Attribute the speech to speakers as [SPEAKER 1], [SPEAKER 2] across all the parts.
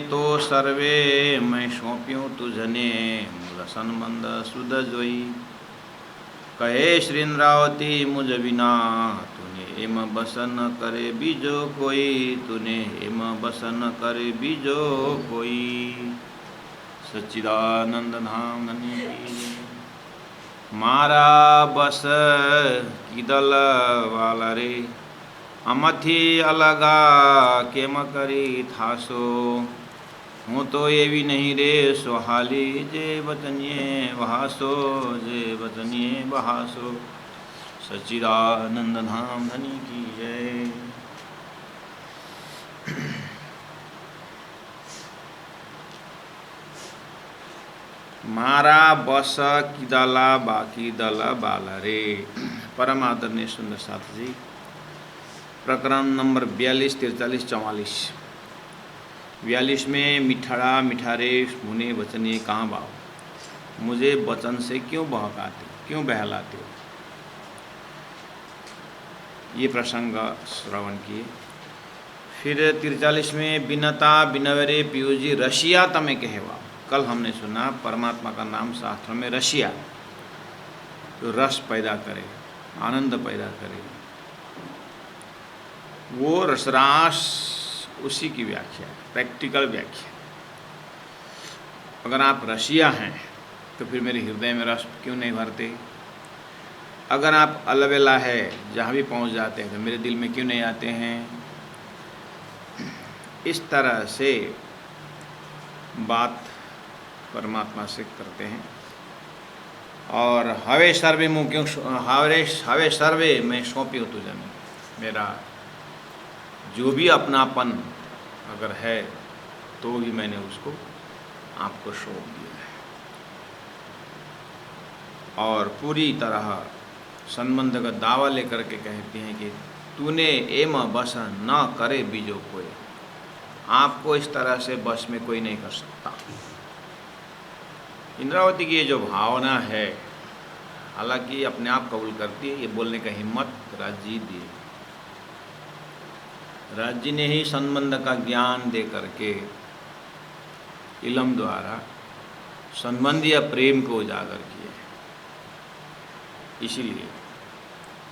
[SPEAKER 1] तो सर्वे मैं सौंप्यूं तुझने मुझ संबंध सुध जोई। कहे श्री इंद्रावती मुझ बिना तूने एम बसन करे बीजो कोई, तूने एम बसन करे बीजो कोई। सच्चिदानंद धाम धनी की। मारा बस कीदल वाला रे, अमथी अलगा केम करी थासो। हूँ तो ये भी नहीं रे सुहाली, जे बतनिए बहासो, जे बतनिए बहासो। सच्चिदानंद धाम धनी की जय। मारा बस किदला बाकी दल बाला रे। परम आदरणीय सुंदर साथ जी, प्रकरण नंबर 42, 43, 44। 42 में मिठाड़ा मिठारे मुने वचने कहाँ बाओ, मुझे वचन से क्यों बहकाते, क्यों बहलाते हो। ये प्रसंग श्रवण किए। फिर 43 में बिनता बिनवरे पीयूजी रशिया तमें कहवा। कल हमने सुना परमात्मा का नाम शास्त्र में रशिया, तो रस पैदा करे, आनंद पैदा करे, वो रसरास, उसी की व्याख्या, प्रैक्टिकल व्याख्या। अगर आप रसिया हैं तो फिर मेरे हृदय में रस क्यों नहीं भरते। अगर आप अलबेला है, जहाँ भी पहुँच जाते हैं तो मेरे दिल में क्यों नहीं आते हैं। इस तरह से बात परमात्मा से करते हैं। और हवे सर्वे मुँह क्यों, हवे सर्वे मैं सौंपी हूँ तुझे। मेरा जो भी अपनापन अगर है तो भी मैंने उसको आपको सौंप दिया है। और पूरी तरह संबंध का दावा लेकर के कहते हैं कि तूने एम बस न करे बीजो कोई। आपको इस तरह से बस में कोई नहीं कर सकता। इंद्रावती की ये जो भावना है, हालांकि अपने आप कबूल करती है, ये बोलने का हिम्मत राजी दी। राज्य ने ही संबंध का ज्ञान दे करके इलम द्वारा संबंध या प्रेम को उजागर किया। इसीलिए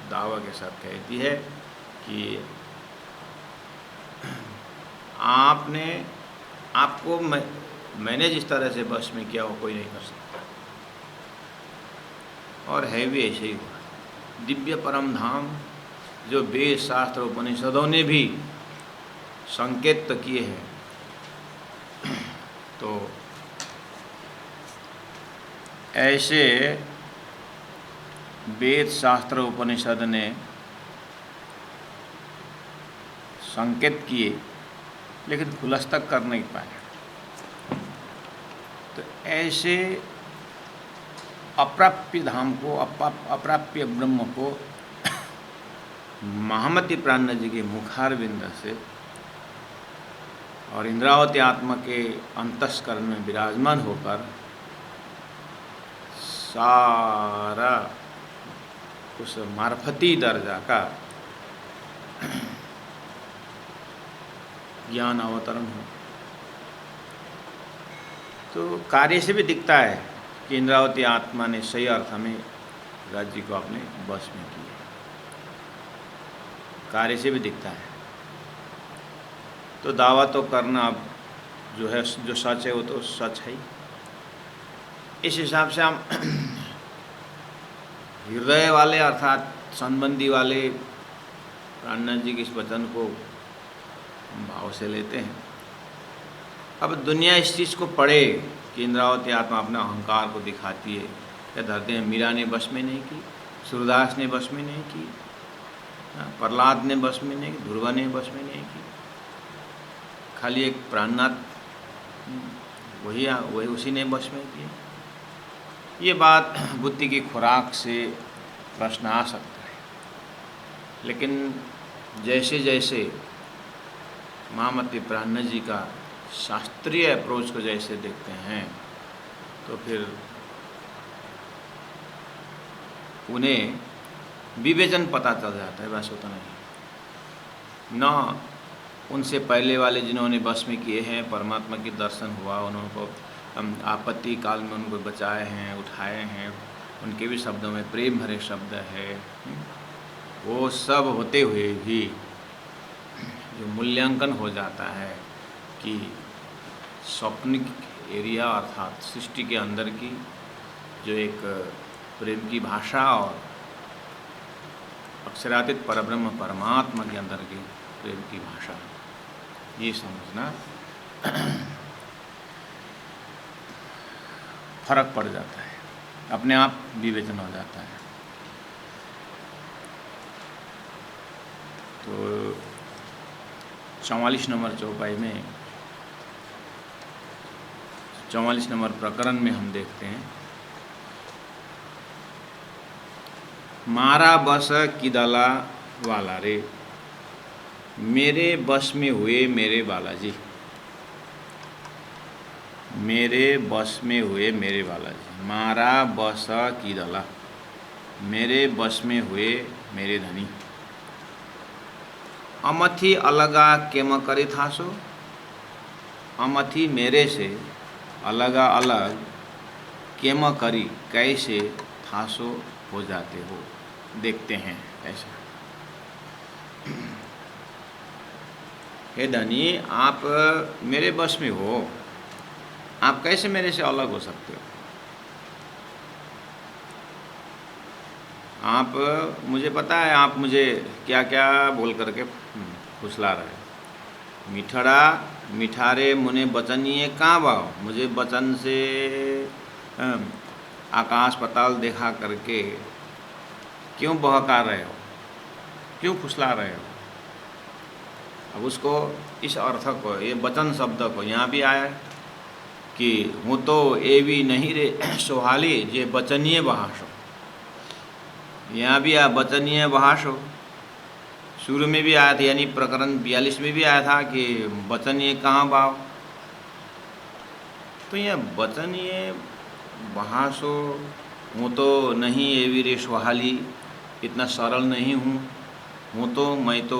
[SPEAKER 1] दावा के साथ कहती है कि आपने आपको मैंने जिस तरह से बस में किया वो कोई नहीं कर सकता। और है भी ऐसे ही हुआ। दिव्य परम धाम जो वेद शास्त्र उपनिषदों ने भी संकेत किए हैं, तो ऐसे वेद शास्त्र उपनिषद ने संकेत किए लेकिन खुलस्तक कर नहीं पाए। तो ऐसे अप्राप्य धाम को, अप्राप्य ब्रह्म को महामती प्राण जी के मुखारविंद से और इंद्रावती आत्मा के अंतस्करण में विराजमान होकर सारा उस मार्फती दर्जा का ज्ञान अवतरण हो। तो कार्य से भी दिखता है कि इंद्रावती आत्मा ने सही अर्थ में राज्य को अपने बस में किया। कार्य से भी दिखता है। तो दावा तो करना अब जो है, जो सच है वो तो सच है ही। इस हिसाब से हम हृदय वाले अर्थात संबंधी वाले प्राणनाथ जी के इस वचन को भाव से लेते हैं। अब दुनिया इस चीज़ को पढ़े कि इंद्रावती आत्मा अपना अहंकार को दिखाती है, या धरते हैं मीरा ने बस में नहीं की, सूरदास ने बस में नहीं की, प्रहलाद ने बस में नहीं की, ध्रुव ने बस में नहीं की, खाली एक प्राणनाथ वही उसी ने बस में किया। ये बात बुद्धि की खुराक से प्रश्न आ सकता है, लेकिन जैसे जैसे महामती प्राणनाथ जी का शास्त्रीय अप्रोच को जैसे देखते हैं तो फिर उन्हें विवेचन पता चल जाता है। बस होता नहीं, न उनसे पहले वाले जिन्होंने बस में किए हैं, परमात्मा की दर्शन हुआ, उनको आपत्ति काल में उनको बचाए हैं, उठाए हैं, उनके भी शब्दों में प्रेम भरे शब्द है। वो सब होते हुए भी जो मूल्यांकन हो जाता है कि स्वप्निक एरिया अर्थात सृष्टि के अंदर की जो एक प्रेम की भाषा और अक्षरातीत परब्रह्म परमात्मा के अंदर की प्रेम की भाषा, ये समझना फर्क पड़ जाता है, अपने आप विवेचन हो जाता है। तो 44 नंबर चौपाई में 44 नंबर प्रकरण में हम देखते हैं, मारा बस किदला वाला रे, मेरे बस में हुए मेरे बालाजी, मेरे बस में हुए मेरे बालाजी। मारा बस किदला, मेरे बस में हुए मेरे धनी। अमथी अलगा केम करे थासो, अमथी मेरे से अलगा अलग केम करी कैसे थासो हो जाते हो, देखते हैं ऐसा। हे धनी, आप मेरे बस में हो, आप कैसे मेरे से अलग हो सकते हो? आप, मुझे पता है आप मुझे क्या क्या बोल करके फुसला रहे। मिठड़ा मिठारे मुने बचनिए कहाँ बाओ, मुझे बचन से आकाश पाताल देखा करके क्यों बहका रहे हो, क्यों फुसला रहे हो? अब उसको, इस अर्थ को, ये वचन शब्द को यहाँ भी आया है कि हूँ तो ए भी नहीं रे सोहाली जे बचनीय बहासो, यहाँ भी आया बचनीय बहासो। शुरू में भी आया था, यानी प्रकरण 42 में भी आया था कि बचनीय कहाँ बाव। तो यह बचनीय बहासो, हूँ तो नहीं ए भी रे सोहाली, इतना सरल नहीं हूँ तो, मैं तो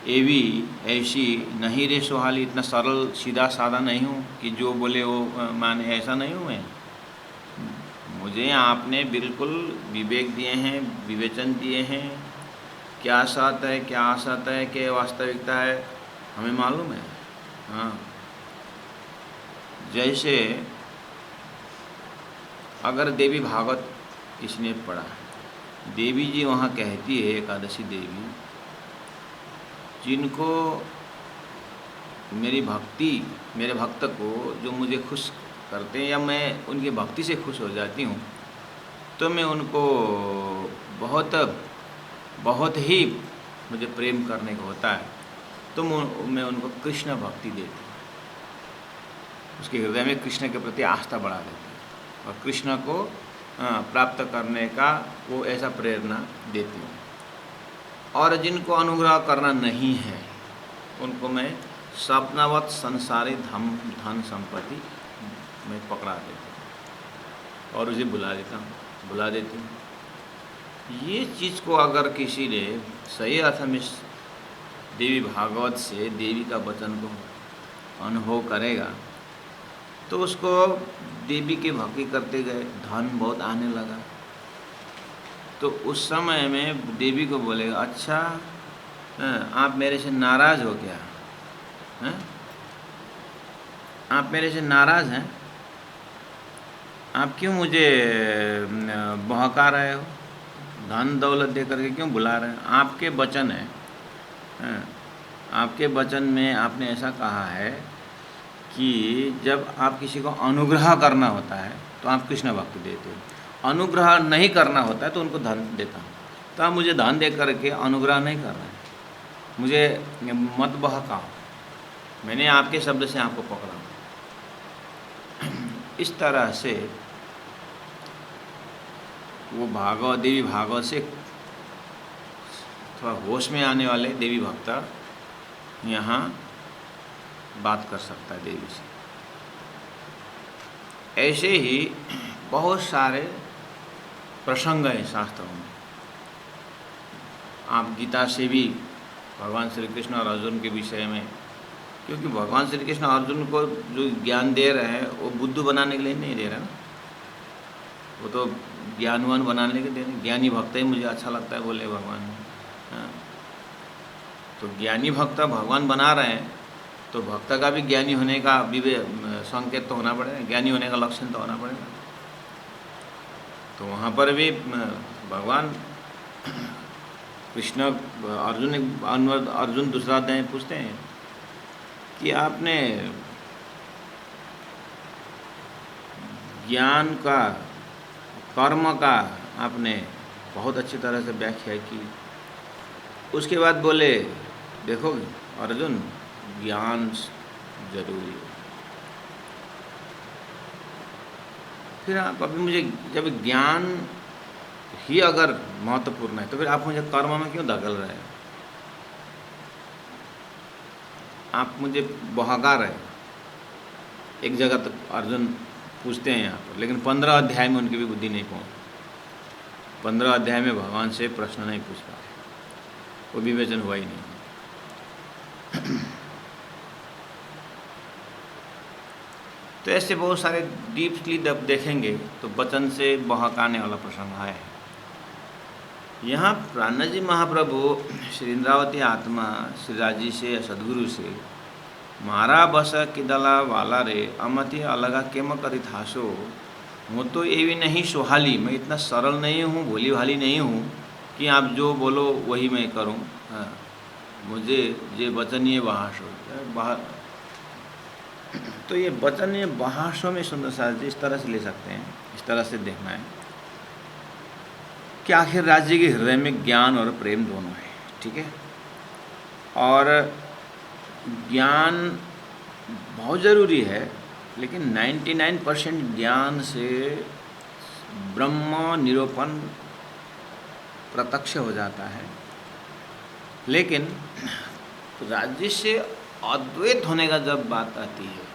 [SPEAKER 1] ए भी ऐसी नहीं रे सोहाली, इतना सरल सीधा साधा नहीं हूँ कि जो बोले वो माने, ऐसा नहीं हूँ मैं। मुझे आपने बिल्कुल विवेक दिए हैं, विवेचन दिए हैं, क्या सत्य है क्या असत्य है, क्या वास्तविकता है, हमें मालूम है। हाँ, जैसे अगर देवी भागवत किसने पढ़ा, देवी जी वहाँ कहती है, एकादशी देवी, जिनको मेरी भक्ति, मेरे भक्त को जो मुझे खुश करते हैं या मैं उनकी भक्ति से खुश हो जाती हूँ, तो मैं उनको बहुत ही मुझे प्रेम करने को होता है, तो मैं उनको कृष्ण भक्ति देती हूँ, उसके हृदय में कृष्ण के प्रति आस्था बढ़ा देती हूँ और कृष्ण को प्राप्त करने का वो ऐसा प्रेरणा देती हूँ। और जिनको अनुग्रह करना नहीं है, उनको मैं सपनावत संसारी धन संपत्ति में पकड़ा देता हूँ और उसे बुला देती हूँ। ये चीज़ को अगर किसी ने सही अर्थ में देवी भागवत से देवी का वचन को अनुभव करेगा, तो उसको देवी की भक्ति करते गए धन बहुत आने लगा, तो उस समय में देवी को बोलेगा, अच्छा आप मेरे से नाराज़ हो क्या? आप मेरे से नाराज़ हैं? आप क्यों मुझे बहका रहे हो? धन दौलत दे करके क्यों बुला रहे हैं? आपके वचन है, आपके वचन में आपने ऐसा कहा है कि जब आप किसी को अनुग्रह करना होता है तो आप कृष्ण भक्ति देते हो, अनुग्रह नहीं करना होता है तो उनको धन देता हूँ। तो आप मुझे धन दे करके अनुग्रह नहीं कर रहे हैं, मुझे मत बहकाओ, मैंने आपके शब्द से आपको पकड़ा। इस तरह से वो देवी भागवत से थोड़ा होश में आने वाले देवी भक्ता यहाँ बात कर सकता है देवी से। ऐसे ही बहुत सारे प्रसंग हैं शास्त्रों में। आप गीता से भी भगवान श्री कृष्ण और अर्जुन के विषय में, क्योंकि भगवान श्री कृष्ण अर्जुन को जो ज्ञान दे रहे हैं वो बुद्धू बनाने के लिए नहीं दे रहे ना, वो तो ज्ञानवान बनाने के दे रहे। ज्ञानी भक्त ही मुझे अच्छा लगता है बोले भगवान। हाँ, तो ज्ञानी भक्त भगवान बना रहे हैं, तो भक्त का भी ज्ञानी होने का संकेत तो होना पड़ेगा, ज्ञानी होने का लक्षण तो होना पड़ेगा। तो वहाँ पर भी भगवान कृष्ण अर्जुन दूसरा अध्याय पूछते हैं कि आपने ज्ञान का, कर्म का आपने बहुत अच्छी तरह से व्याख्या की। उसके बाद बोले देखो अर्जुन, ज्ञान जरूरी है। फिर आप अभी मुझे, जब ज्ञान ही अगर महत्वपूर्ण है तो फिर आप मुझे कर्म में क्यों धकेल रहे हैं? आप मुझे बहका रहे हैं। एक जगह तक अर्जुन पूछते हैं यहाँ पर, लेकिन 15 अध्याय में उनकी भी बुद्धि नहीं पहुँच। 15 अध्याय में भगवान से प्रश्न नहीं पूछ पाए, वो विवेचन हुआ ही नहीं। तो ऐसे बहुत सारे डीपली जब देखेंगे तो वचन से बहकाने वाला प्रसंग है। यहाँ प्राणनाथ जी महाप्रभु श्री इंद्रावती आत्मा श्रीराज जी से, सदगुरु से, मारा बस किदला वाला रे अमति अलगा केम करी थासो, मैं तो ये भी नहीं सुहाली, मैं इतना सरल नहीं हूँ, भोली भाली नहीं हूँ कि आप जो बोलो वही मैं करूँ। हाँ, मुझे ये वचनीय बहासो बाहर, तो ये वचनीय बहासों में सुंदर साथ इस तरह से ले सकते हैं, इस तरह से देखना है कि आखिर राज्य के हृदय में ज्ञान और प्रेम दोनों है, ठीक है। और ज्ञान बहुत ज़रूरी है, लेकिन 99% ज्ञान से ब्रह्म निरूपण प्रत्यक्ष हो जाता है। लेकिन राज्य से अद्वैत होने का जब बात आती है,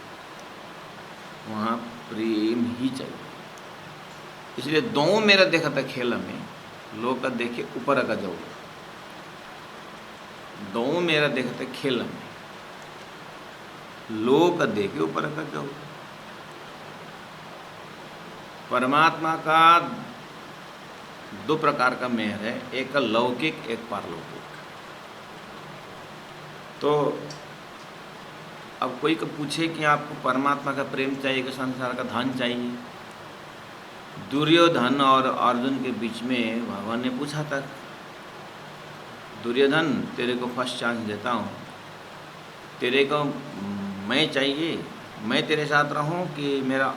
[SPEAKER 1] वहाँ प्रेम ही चाहिए। इसलिए दो मेरा देखा था खेल में, लोग का देखे ऊपर का जाओ, दो मेरा देखा था खेल में, लोग का देखे ऊपर का जाओ। परमात्मा का दो प्रकार का मेहर है, एक लौकिक, एक पारलौकिक। तो अब कोई को पूछे कि आपको परमात्मा का प्रेम चाहिए कि संसार का धन चाहिए, दुर्योधन और अर्जुन के बीच में भगवान ने पूछा था, दुर्योधन तेरे को फर्स्ट चांस देता हूँ, तेरे को मैं चाहिए, मैं तेरे साथ रहूँ कि मेरा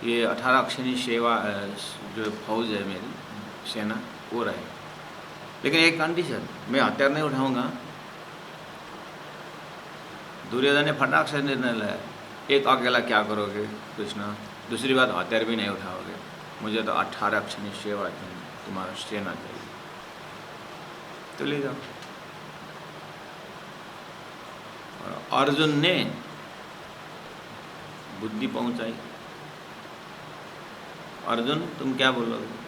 [SPEAKER 1] ये 18 अक्षनी सेवा जो फौज है मेरी सेना वो रहे, लेकिन एक कंडीशन, मैं हथियार नहीं उठाऊँगा। दुर्योधन ने फटाक से निर्णय लिया, एक अकेला क्या करोगे कृष्णा, दूसरी बात हथियार भी नहीं उठाओगे, मुझे तो 18 अक्षनी सेवा तुम्हारा सेना चाहिए, तो ले जाओ। और अर्जुन ने बुद्धि पहुंचाई, अर्जुन तुम क्या बोलोगे?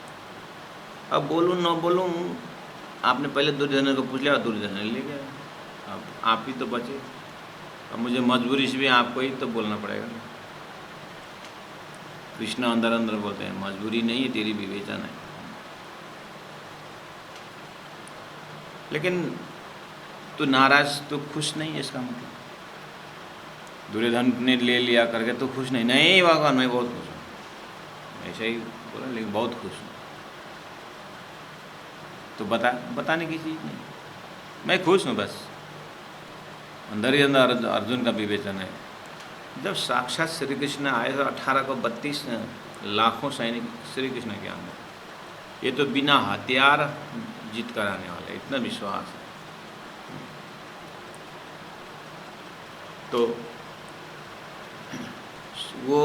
[SPEAKER 1] अब बोलूँ न बोलूँ, आपने पहले दुर्योधन को पूछ लिया, दुर्योधन ले गया, अब आप ही तो बचे, अब मुझे मजबूरी से भी आपको ही तो बोलना पड़ेगा। कृष्ण अंदर अंदर बोलते हैं, मजबूरी नहीं है, तेरी विवेचन है। लेकिन तू नाराज, तू खुश नहीं है, इसका मतलब दुर्योधन ने ले लिया करके तू खुश नहीं? नहीं भगवान, मैं बहुत खुश हूँ, ऐसा ही बोला, लेकिन बहुत खुश हूँ। तो बताने की चीज़ नहीं, मैं खुश हूँ बस। अंदर ही अंदर अर्जुन का विवेचन है। जब साक्षात श्री कृष्ण आए तो 18 को 32 लाखों सैनिक श्री कृष्ण के अंदर, ये तो बिना हथियार जीत कराने वाले, इतना विश्वास है। तो वो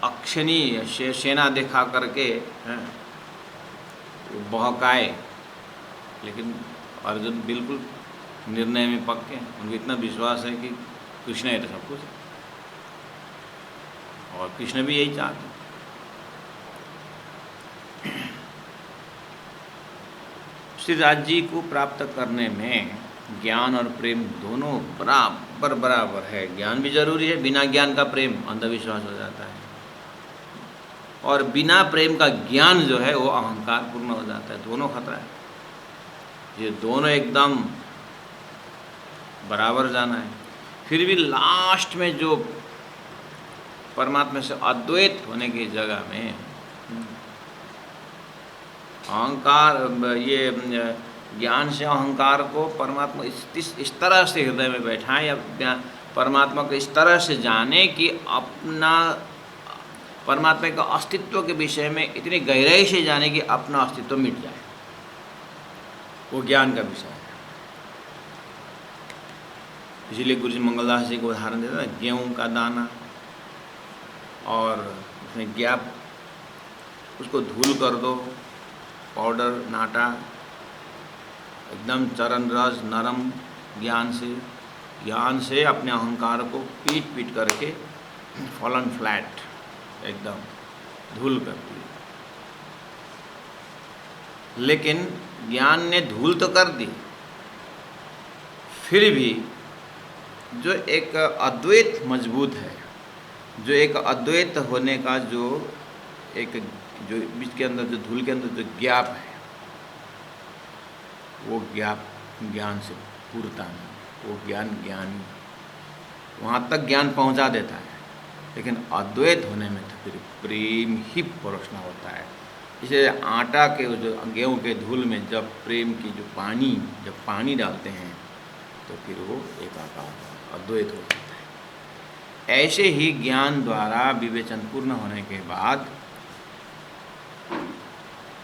[SPEAKER 1] अक्षनीय सेना दिखा करके बहकाए, लेकिन अर्जुन बिल्कुल निर्णय में पक्के, उनको इतना विश्वास है कि कृष्ण है तो सब कुछ है, और कृष्ण भी यही चाहते। श्री राज जी को प्राप्त करने में ज्ञान और प्रेम दोनों बराबर बराबर है। ज्ञान भी जरूरी है, बिना ज्ञान का प्रेम अंधविश्वास हो जाता है, और बिना प्रेम का ज्ञान जो है वो अहंकार पूर्ण हो जाता है। दोनों खतरा है, ये दोनों एकदम बराबर जाना है। फिर भी लास्ट में जो परमात्मा से अद्वैत होने की जगह में अहंकार, ये ज्ञान से अहंकार को परमात्मा इस तरह से हृदय में बैठाएं, या परमात्मा को इस तरह से जाने कि अपना परमात्मा का अस्तित्व के विषय में इतनी गहराई से जाने कि अपना अस्तित्व मिट जाए, वो ज्ञान का विषय है। इसीलिए गुरु जी मंगलदास जी को उदाहरण देते हैं, गेहूँ का दाना और उसमें गैप, उसको धूल कर दो, पाउडर नाटा, एकदम चरण रस नरम ज्ञान से अपने अहंकार को पीट पीट करके फॉलन फ्लैट एकदम धूल कर दी। लेकिन ज्ञान ने धूल तो कर दी, फिर भी जो एक अद्वैत मजबूत है, जो एक अद्वैत होने का जो बीच के अंदर, जो धूल के अंदर जो गैप है, वो गैप ज्ञान से पूरता नहीं। वो ज्ञानी वहाँ तक ज्ञान पहुँचा देता है, लेकिन अद्वैत होने में तो फिर प्रेम ही परोसना होता है। इसे आटा के जो गेहूँ के धूल में जब प्रेम की जो पानी डालते हैं तो फिर वो एकाकार अद्वैत हो जाता है। ऐसे ही ज्ञान द्वारा विवेचन पूर्ण होने के बाद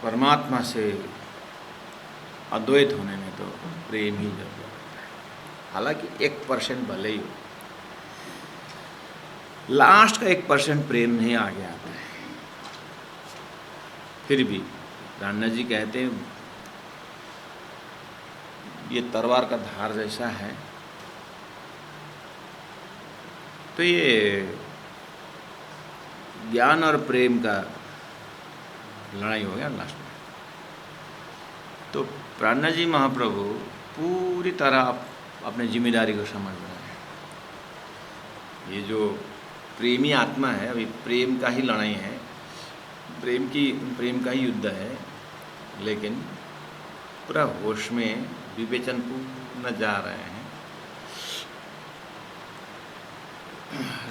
[SPEAKER 1] परमात्मा से अद्वैत होने में तो प्रेम ही जरूर होता है। हालांकि 1% भले ही हो, लास्ट का 1% प्रेम नहीं आगे आता है। फिर भी राणा जी कहते हैं ये तलवार का धार जैसा है, तो ये ज्ञान और प्रेम का लड़ाई हो गया लास्ट में। तो प्राणनाथ जी महाप्रभु पूरी तरह अपने जिम्मेदारी को समझ रहे हैं। ये जो प्रेमी आत्मा है, अभी प्रेम का ही लड़ाई है, प्रेम का ही युद्ध है, लेकिन पूरा होश में विवेचन पूर्ण जा रहे हैं।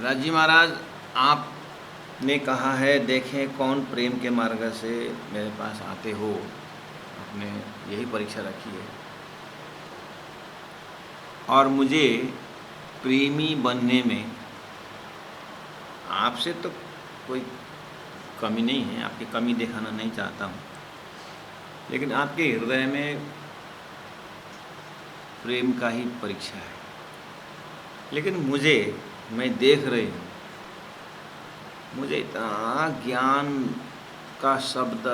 [SPEAKER 1] राजी महाराज आपने कहा है, देखें कौन प्रेम के मार्ग से मेरे पास आते हो, आपने यही परीक्षा रखी है, और मुझे प्रेमी बनने में आपसे तो कोई कमी नहीं है, आपकी कमी दिखाना नहीं चाहता हूँ, लेकिन आपके हृदय में प्रेम का ही परीक्षा है। लेकिन मैं देख रही हूँ, मुझे इतना ज्ञान का शब्द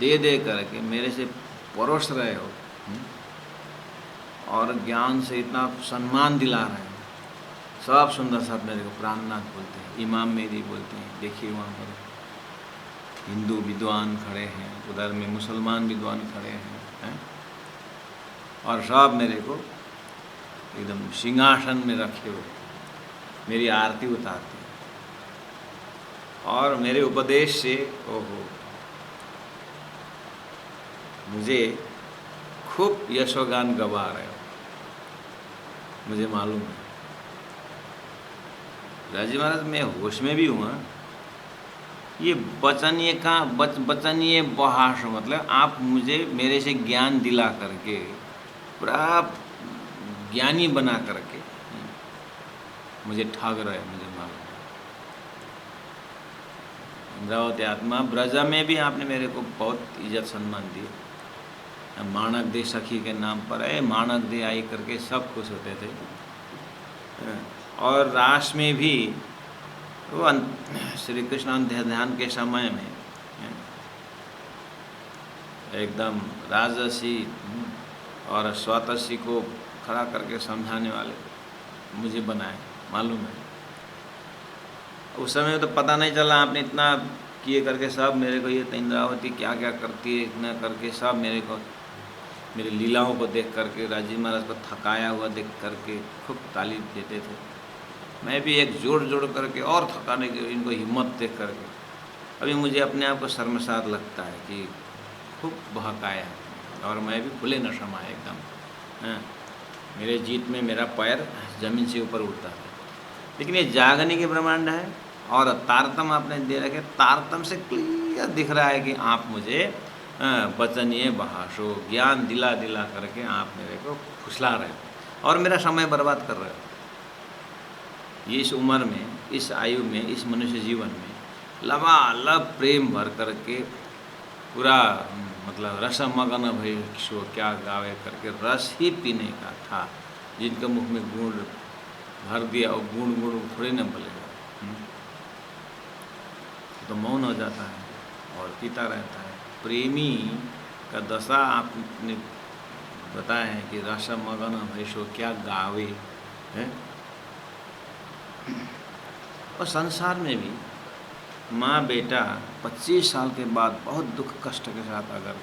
[SPEAKER 1] दे करके मेरे से परोस रहे हो, और ज्ञान से इतना सम्मान दिला रहे हो। सब सुंदर साहब मेरे को प्राणनाथ बोलते हैं, इमाम मेरी बोलते हैं। देखिए वहाँ पर हिंदू विद्वान खड़े हैं, उधर में मुसलमान विद्वान खड़े हैं, और सब मेरे को एकदम सिंहासन में रखे हुए मेरी आरती उतारते हैं, और मेरे उपदेश से ओहो मुझे खूब यशोगान गवा रहे हो, मुझे मालूम है। राजी महाराज मैं होश में भी हूँ। ये बचनीय बहाश, मतलब आप मुझे मेरे से ज्ञान दिला करके, पूरा ज्ञानी बना करके मुझे ठग रहे, मुझे मालूम। इंद्रावती आत्मा ब्रजा में भी आपने मेरे को बहुत इज्जत सम्मान दिया। माणक दे सखी के नाम पर है, माणक दे आई करके सब खुश होते थे। और रास में भी वो श्री कृष्ण ध्यान के समय में एकदम राजसी और स्वातसी को खड़ा करके समझाने वाले मुझे बनाए, मालूम है। उस समय तो पता नहीं चला, आपने इतना किए करके सब मेरे को, ये इंद्रावती क्या क्या करती है, इतना करके सब मेरे को मेरी लीलाओं को देख करके, राजी महाराज को थकाया हुआ देख करके खूब तालीफ देते थे। मैं भी एक जोड़ जोड़ करके और थकाने की इनको हिम्मत देख करके अभी मुझे अपने आप को शर्मसार लगता है कि खूब बहकाया और मैं भी खुले न समाया एकदम। हाँ, मेरे जीत में मेरा पैर ज़मीन से ऊपर उठता है। लेकिन ये जागने के ब्रह्मांड है और तारतम आपने दे रखे, तारतम से क्लियर दिख रहा है कि आप मुझे बचनीय बहाशो ज्ञान दिला दिला करके आप मेरे को फुसला रहे हो और मेरा समय बर्बाद कर रहे हो। इस उम्र में, इस आयु में, इस मनुष्य जीवन में लबालब प्रेम भर करके पूरा मतलब रस मगन भैक्षो क्या गावे करके रस ही पीने का था। जिनके मुख में गुण भर दिया और गुण गुण थोड़े न बोलेगा, तो मौन हो जाता है और पीता रहता है। प्रेमी का दशा आपने बताया है कि रस मगन भैक्षो क्या गावे है। और संसार में भी माँ बेटा 25 साल के बाद बहुत दुख कष्ट के साथ अगर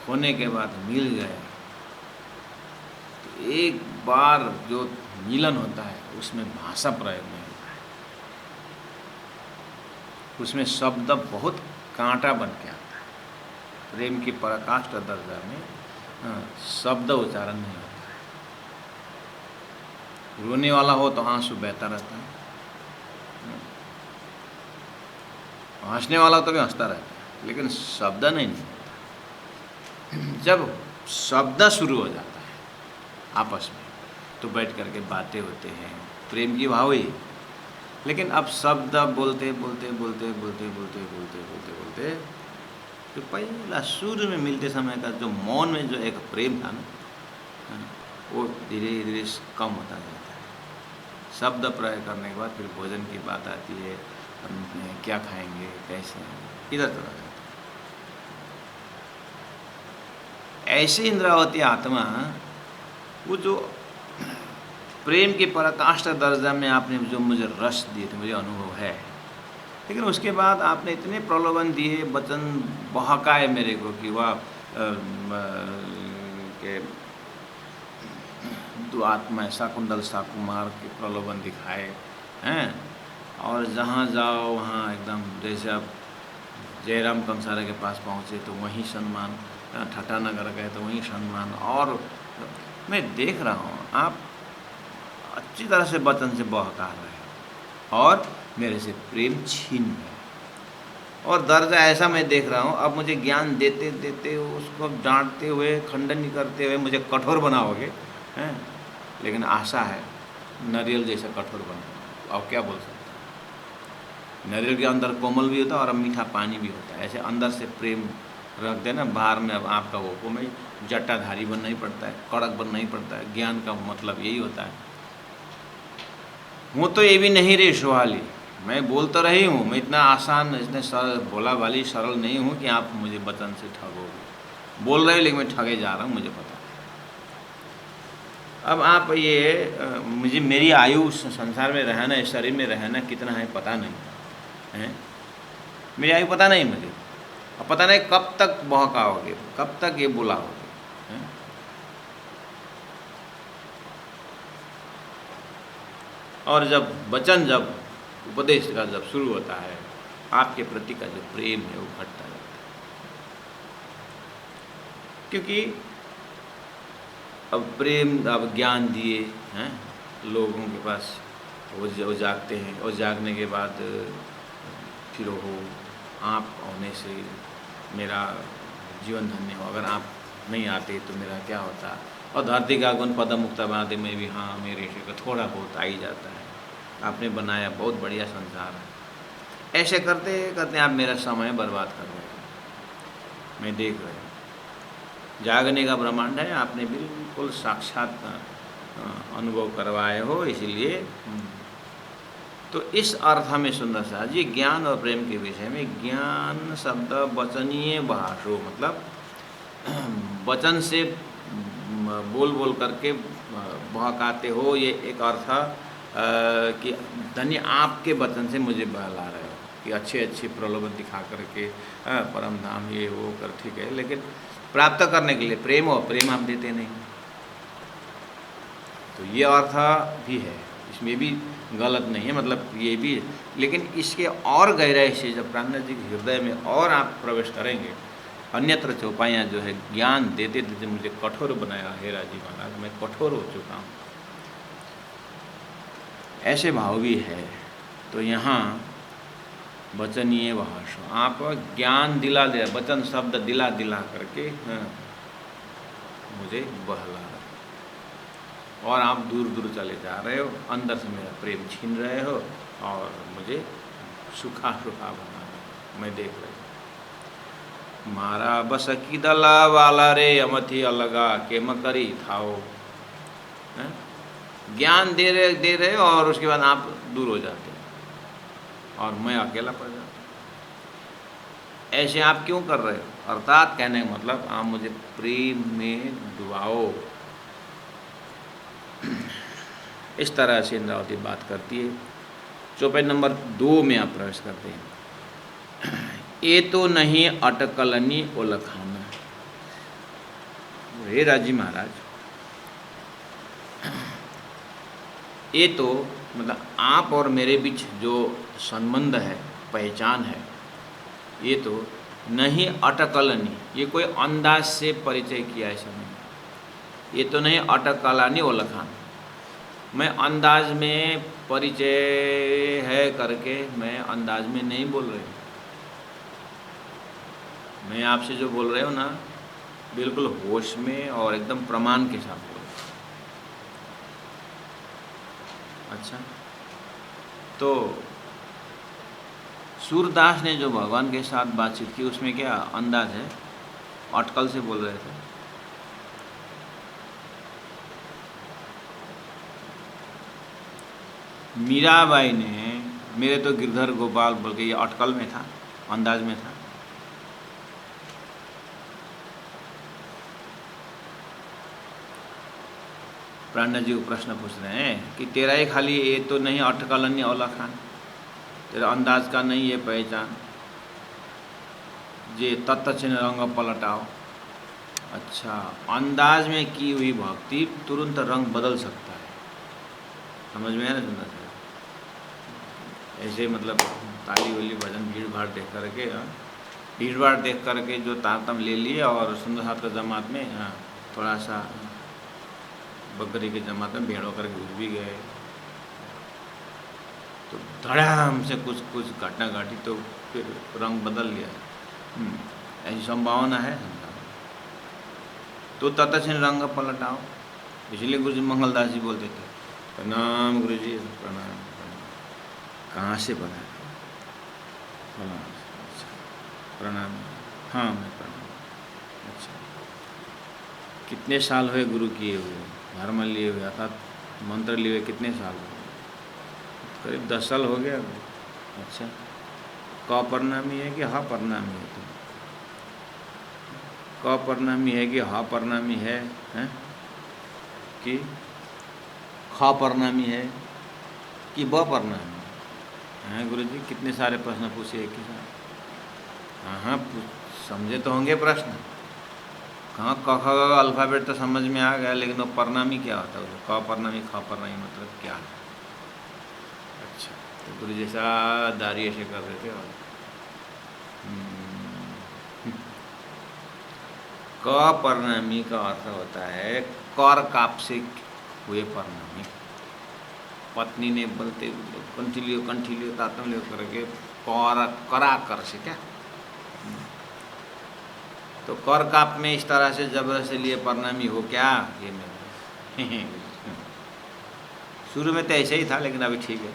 [SPEAKER 1] होने के बाद मिल गए तो एक बार जो मिलन होता है उसमें भाषा प्रयोग नहीं होता है, उसमें शब्द बहुत कांटा बन के आता है। प्रेम की पराकाष्ठा दर्जा में शब्द उच्चारण नहीं होता है। रोने वाला हो तो आंसू बहता रहता है, हंसने वाला तो भी हंसता रहता है, लेकिन शब्द नहीं निकलता। जब शब्द शुरू हो जाता है आपस में तो बैठ करके बातें होते हैं, प्रेम की भाव ही। लेकिन अब शब्द बोलते बोलते बोलते बोलते बोलते बोलते बोलते बोलते तो पहला शुरू में मिलते समय का जो मौन में जो एक प्रेम था ना, वो धीरे धीरे कम होता जाता है। शब्द प्रयोग करने के बाद फिर भोजन की बात आती है, क्या खाएंगे, कैसे, इधर चला जाता है। ऐसी इंद्रावती आत्मा वो जो प्रेम की पराकाष्ठा दर्जा में आपने जो मुझे रस दिए थे, मुझे अनुभव है। लेकिन उसके बाद आपने इतने प्रलोभन दिए, वचन बहकाए मेरे को कि वह के दो आत्मा शाकुंतल शाकुमार के प्रलोभन दिखाए हैं। और जहाँ जाओ वहाँ एकदम जैसे आप जयराम कंसारा के पास पहुँचे तो वहीं सम्मान, ठटानगर गए तो वहीं सम्मान। और मैं देख रहा हूँ आप अच्छी तरह से वचन से बहका रहे हो और मेरे से प्रेम छीन गए। और दर्जा ऐसा मैं देख रहा हूँ, अब मुझे ज्ञान देते देते उसको डांटते हुए, खंडन करते हुए मुझे कठोर बनाओगे हैं। लेकिन आशा है नारियल जैसा कठोर बना। और क्या बोल सकते, नारियल के अंदर कोमल भी होता है और मीठा पानी भी होता है। ऐसे अंदर से प्रेम रख देना, बाहर में अब आपका वो में जट्टाधारी बनना ही पड़ता है, कड़क बनना ही पड़ता है। ज्ञान का मतलब यही होता है। हूँ तो ये भी नहीं रे सुहाली, मैं बोल तो रही हूँ, मैं इतना आसान, इतने सरल भोला भाली सरल नहीं हूँ कि आप मुझे वचन से ठगोगे। बोल रहे हो लेकिन मैं ठगे जा रहा हूँ, मुझे पता है। अब आप ये मुझे मेरी आयु संसार में रहना, इस शरीर में रहना कितना है पता नहीं है, मेरी आयु पता नहीं मुझे, और पता नहीं कब तक बहकाओगे, कब तक ये बुलाओगे। और जब वचन, जब उपदेश का जब शुरू होता है, आपके प्रति का जो प्रेम है वो घटता जाता है। क्योंकि अब प्रेम, अब ज्ञान दिए हैं लोगों के पास, वो जागते हैं और जागने के बाद फिर हो आप होने से मेरा जीवन धन्य हो। अगर आप नहीं आते तो मेरा क्या होता। और धरती का गुण पद मुक्ता बांधे में भी हाँ मेरे से का थोड़ा बहुत आ ही जाता है। आपने बनाया बहुत बढ़िया संसार है। ऐसे करते करते आप मेरा समय बर्बाद कर रहे हो, मैं देख रहा हूँ। जागने का ब्रह्मांड है, आपने बिल्कुल साक्षात अनुभव करवाए हो। इसलिए तो इस अर्थ में सुंदर सा जी ज्ञान और प्रेम के विषय में, ज्ञान शब्द वचनीय भाषो, मतलब वचन से बोल बोल करके बहकाते हो, ये एक अर्थ कि धन्य आपके वचन से मुझे बहला रहे हो कि अच्छे अच्छे प्रलोभन दिखा करके परम धाम ये वो कर, ठीक है। लेकिन प्राप्त करने के लिए प्रेम हो, प्रेम आप देते नहीं। तो ये अर्थ भी है, इसमें भी गलत नहीं है, मतलब ये भी। लेकिन इसके और गहराई से जब प्राणनाथ जी के हृदय में और आप प्रवेश करेंगे, अन्यत्र चौपाइयाँ जो है ज्ञान देते देते मुझे कठोर बनाया हे राजी महाराज, मैं कठोर हो चुका हूँ, ऐसे भाव भी है। तो यहाँ वचनीय भाषा, आप ज्ञान दिला दिला, वचन शब्द दिला दिला करके मुझे बहला रहे, और आप दूर दूर चले जा रहे हो, अंदर से मेरा प्रेम छीन रहे हो और मुझे सुखा सुखा बना रहे, मैं देख रही हूँ। मारा बस की दला वाला रे अमथी अलगा के मकरी थाओ, ज्ञान दे रहे हो और उसके बाद आप दूर हो जाते हो और मैं अकेला पड़ जाता हूँ। ऐसे आप क्यों कर रहे हो? अर्थात कहने का मतलब आप मुझे प्रेम में डुबाओ। इस तरह से इंद्रावती बात करती है। चौपाई नंबर 2 में आप प्रवेश करते हैं। ये तो नहीं अटकलनी ओलखाना। हे राजी महाराज, ये तो मतलब आप और मेरे बीच जो संबंध है, पहचान है, ये तो नहीं अटकलनी, ये कोई अंदाज से परिचय किया ऐसा नहीं। ये तो नहीं अटकलानी ओलखान, मैं अंदाज में परिचय है करके मैं अंदाज में नहीं बोल रही हूँ। मैं आपसे जो बोल रहे हो ना, बिल्कुल होश में और एकदम प्रमाण के साथ बोल रहे हो। अच्छा, तो सूरदास ने जो भगवान के साथ बातचीत की उसमें क्या अंदाज है? अटकल से बोल रहे थे। मीराबाई ने मेरे तो गिरधर गोपाल बोल के, ये अटकल में था, अंदाज में था। प्राणनाथ जी को प्रश्न पूछ रहे हैं कि तेरा ही खाली ये तो नहीं अटकलनी औला खान, तेरा अंदाज का नहीं ये पहचान, जे तत्त छिन्न रंग पलटाओ। अच्छा, अंदाज में की हुई भक्ति तुरंत रंग बदल सकता है, समझ में है ना सुंदर से? ऐसे मतलब ताली वाली भजन भीड़ भाड़ देख करके, भीड़ भाड़ देख करके जो तारतम ले लिए और सुंदर साथ का जमात में थोड़ा सा बकरी के जमात में भेड़ होकर घुस भी गए, तो धड़ाम से कुछ घटना घटी तो फिर रंग बदल लिया। ऐसी संभावना है। तो तत्छिन्न रंग पलटाओ, इसलिए गुरु जी मंगलदास जी बोलते थे, प्रणाम गुरु जी, प्रणाम। कहाँ से बना? अच्छा, प्रणाम। हाँ, मैं प्रणाम। अच्छा, कितने साल हुए गुरु किए हुए, धर्म लिए हुए, अर्थात मंत्र लिए हुए कितने साल हुए? करीब 10 साल हो गया। अच्छा, क प्रणामी है कि हा प्रणामी है? तो क प्रणामी है कि हा प्रणामी है, हैं? कि ख प्रणामी है कि ब प्रणामी हैं? गुरु जी कितने सारे प्रश्न पूछे एक ही साथ। हाँ, समझे तो होंगे प्रश्न। कहाँ क ख ग अल्फ़ाबेट तो समझ में आ गया, लेकिन वो प्रणामी क्या होता है? क प्रणामी ख प्रणामी मतलब क्या है? अच्छा, तो गुरु जैसा दारी ऐसे कर रहे थे। और क प्रणामी का अर्थ होता है कर काप से हुए प्रणामी। पत्नी ने बोलते कंठिलियो तातम लियो करके करा कर से क्या, तो कर काप में इस तरह से जबरदस्ती लिए प्रणामी हो क्या? ये नहीं। शुरू में तो ऐसे ही था, लेकिन अभी ठीक है।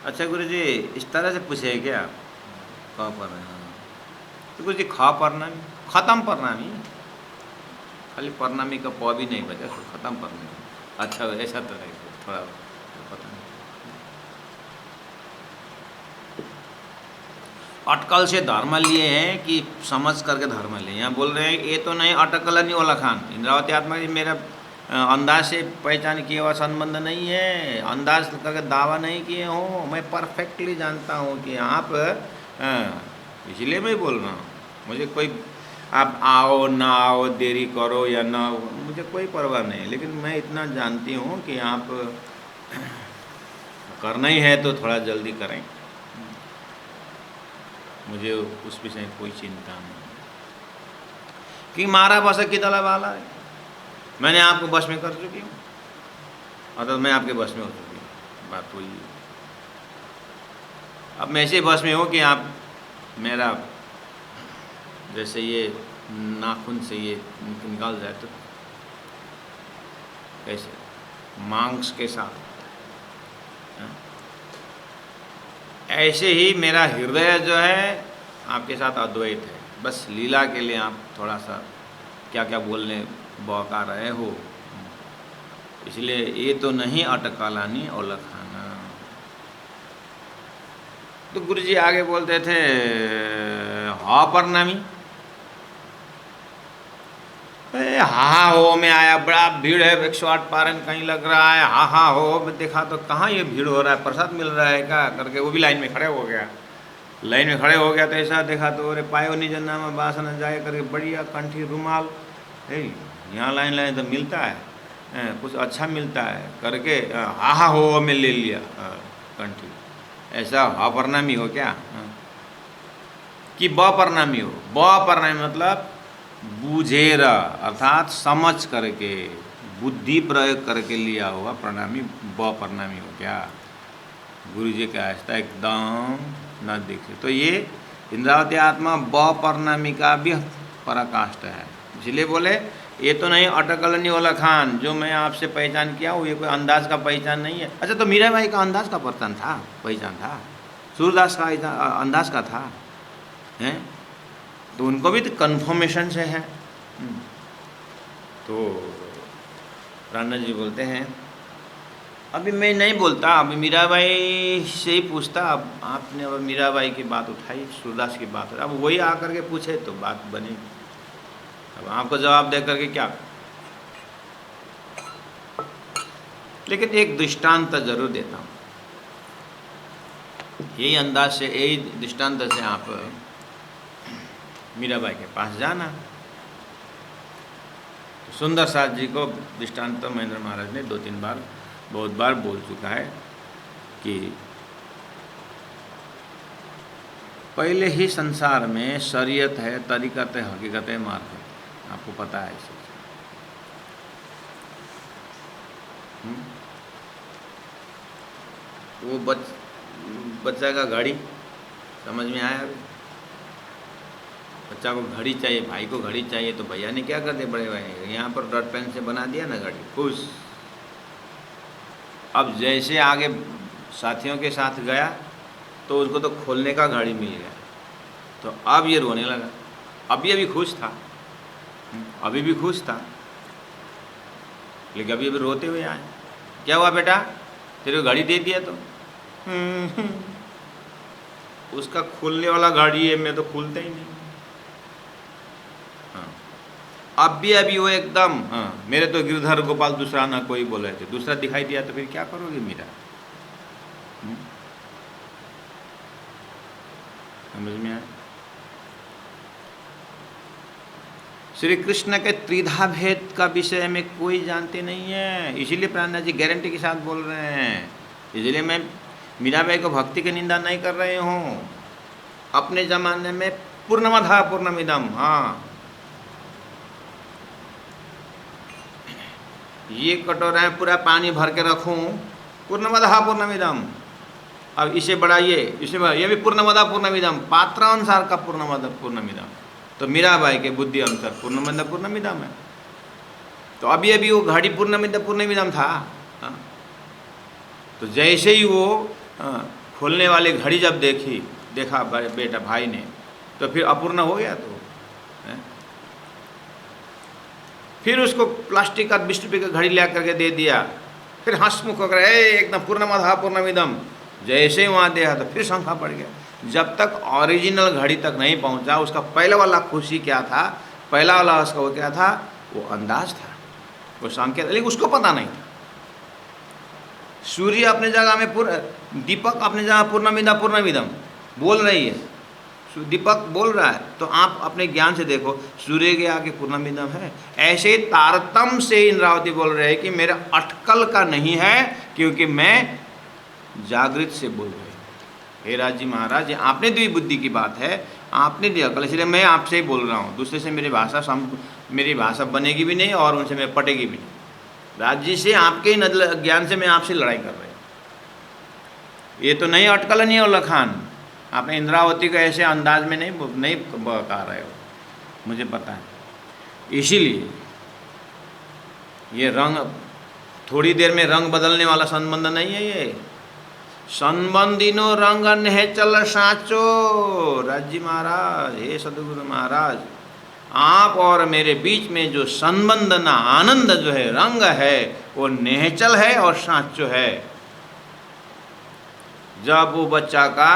[SPEAKER 1] अच्छा गुरु जी, इस तरह से पूछे क्या? क प्रणामी तो गुरु जी ख प्रणामी, खत्म प्रणामी, खाली प्रणामी का प भी नहीं बचा, तो खत्म प्रणामी। अच्छा, ऐसा तो नहीं, थोड़ा पता नहीं। अटकल से धर्म लिए हैं कि समझ करके धर्म लिए? यहाँ बोल रहे हैं ये तो नहीं अटकलनी वाला खान, इंद्रावती आत्मा जी मेरा अंदाज से पहचान किया हुआ संबंध नहीं है, अंदाज करके दावा नहीं किए हो। मैं परफेक्टली जानता हूँ कि आप इसलिए मैं बोल रहा हूँ। मुझे कोई आप आओ ना आओ, देरी करो या ना, मुझे कोई परवाह नहीं, लेकिन मैं इतना जानती हूँ कि आप करना ही है तो थोड़ा जल्दी करें। मुझे उस विषय कोई चिंता नहीं कि मारा बस की तला वाला है। मैंने आपको बस में कर चुकी हूँ, अर्थात मैं आपके बस में हो चुकी हूँ, बात वही है। अब मैं ऐसे बस में हूँ कि आप मेरा जैसे ये नाखून से ये निकाल जाए तो कैसे मांस के साथ, ऐसे ही मेरा हृदय जो है आपके साथ अद्वैत है। बस लीला के लिए आप थोड़ा सा क्या क्या बोलने बौका रहे हो, इसलिए ये तो नहीं अटकालानी और लखाना। तो गुरुजी आगे बोलते थे हा परनामी, हा हो में आया, बड़ा भीड़ है, 108 पारन कहीं लग रहा है, हा हो में देखा तो कहाँ ये भीड़ हो रहा है, प्रसाद मिल रहा है क्या करके वो भी लाइन में खड़े हो गया। लाइन में खड़े हो गया तो ऐसा देखा तो अरे पायो निज नाम बासन जाए करके बढ़िया कंठी रुमाल, यहाँ लाइन तो मिलता है, कुछ अच्छा मिलता है करके हा हो में ले लिया कंठी। ऐसा हा परनामी हो क्या कि ब परनामी हो? ब परनामी मतलब बूझेर, अर्थात समझ करके बुद्धि प्रयोग करके लिया हुआ प्रणामी ब प्रणामी हो क्या? गुरु जी का ऐसा एकदम न दिखे। तो ये इंद्रावती आत्मा ब प्रणामी का भी पराकाष्ठ है। इसलिए बोले ये तो नहीं अटकलनी वाला खान जो मैं आपसे पहचान किया वो ये कोई अंदाज का पहचान नहीं है। अच्छा तो मीराबाई का अंदाज का पहचान था, सूरदास का अंदाज का था, हैं? तो उनको भी तो कन्फर्मेशन से है। तो राणा जी बोलते हैं अभी मैं नहीं बोलता, अभी मीराबाई से ही पूछता। अब आपने अब मीराबाई की बात उठाई, सूरदास की बात, अब वही आकर के पूछे तो बात बनेगी। अब आपको जवाब दे करके क्या, लेकिन एक दृष्टांत जरूर देता हूँ। यही अंदाज से, यही दृष्टांत से आप मीराबाई के पास जाना। तो सुंदर साथ जी को दृष्टांत तो महेंद्र महाराज ने 2-3 बार बहुत बार बोल चुका है कि पहले ही संसार में शरीयत है, तरीक़त है, हकीकत है, मार्ग है, आपको पता है इसे। वो बच्चा का घड़ी समझ में आया? अभी बच्चा को घड़ी चाहिए, भाई को घड़ी चाहिए, तो भैया ने क्या कर दिया, बड़े भाई यहाँ पर डॉट पेन से बना दिया ना घड़ी, खुश। अब जैसे आगे साथियों के साथ गया तो उसको तो खोलने का घड़ी मिल गया, तो अब ये रोने लगा। अभी खुश था, अभी भी खुश था, लेकिन अभी रोते हुए आए। क्या हुआ बेटा, तेरे को घड़ी दे दिया तो उसका खुलने वाला घड़ी है, मैं तो खुलता ही नहीं। हाँ, अभी वो एकदम, हाँ, मेरे तो गिरधर गोपाल दूसरा ना कोई बोल रहे थे, दूसरा दिखाई दिया तो फिर क्या करोगे मीरा? समझ में आया? श्री कृष्ण के त्रिधा भेद का विषय में कोई जानते नहीं है, इसीलिए प्राणनाथ जी गारंटी के साथ बोल रहे हैं। इसलिए मैं मीराबाई को भक्ति की निंदा नहीं कर रहे हूँ। अपने जमाने में पूर्णमदः पूर्णमिदम, हाँ, ये कटोरा है पूरा पानी भर के रखूँ, पूर्णमदः पूर्णमिदम, अब इसे बढ़ाइए, इसे बढ़ाइए, ये भी पूर्णमदः पूर्णमिदम, पात्रानुसार का पूर्णमदः पूर्णमिदम। तो मीराबाई के बुद्धि अनुसार पूर्णमदः पूर्णमिदम है। तो अभी वो घड़ी पूर्णमदः पूर्णमिदम था, हाँ? तो जैसे ही वो खोलने वाली घड़ी जब देखा बेटा भाई ने, तो फिर अपूर्ण हो गया। तो फिर उसको प्लास्टिक का 20 रुपये का घड़ी ला करके दे दिया, फिर हंसमुख होकर एकदम पूर्णमदः पूर्णमिदम, जैसे ही वहाँ देखा तो फिर शंका पड़ गया। जब तक ओरिजिनल घड़ी तक नहीं पहुँचा, उसका पहला वाला खुशी क्या था, पहला वाला उसका वो क्या था, वो अंदाज था, वो संकेत, लेकिन उसको पता नहीं था। सूर्य अपने जगह में दीपक अपने जगह पूर्णमिदम पूर्णमिदम बोल रही है, दीपक बोल रहा है तो आप अपने ज्ञान से देखो, सूर्य के आगे पूर्णमिदम है। ऐसे तारतम्य से इंद्रावती बोल रहे हैं कि मेरा अटकल का नहीं है, क्योंकि मैं जागृत से बोल रहे हैं। हे राजी महाराज, आपने दी बुद्धि की बात है, आपने दी अकल, इसलिए मैं आपसे ही बोल रहा हूँ। दूसरे से मेरी भाषा बनेगी भी नहीं और उनसे मैं पटेगी भी नहीं। राज्य से आपके ही ज्ञान से मैं आपसे लड़ाई कर रहा हूँ। ये तो नहीं अटकल नहीं हो लखान, आपने इंद्रावती को ऐसे अंदाज में नहीं बता रहे हो, मुझे पता है। इसीलिए ये रंग थोड़ी देर में रंग बदलने वाला संबंध नहीं है। ये संबंधिनो रंग चल साचो। राजी महाराज, हे सदगुरु महाराज, आप और मेरे बीच में जो संबंध ना आनंद जो है, रंग है, वो नेहचल है और साचो है। जब वो बच्चा का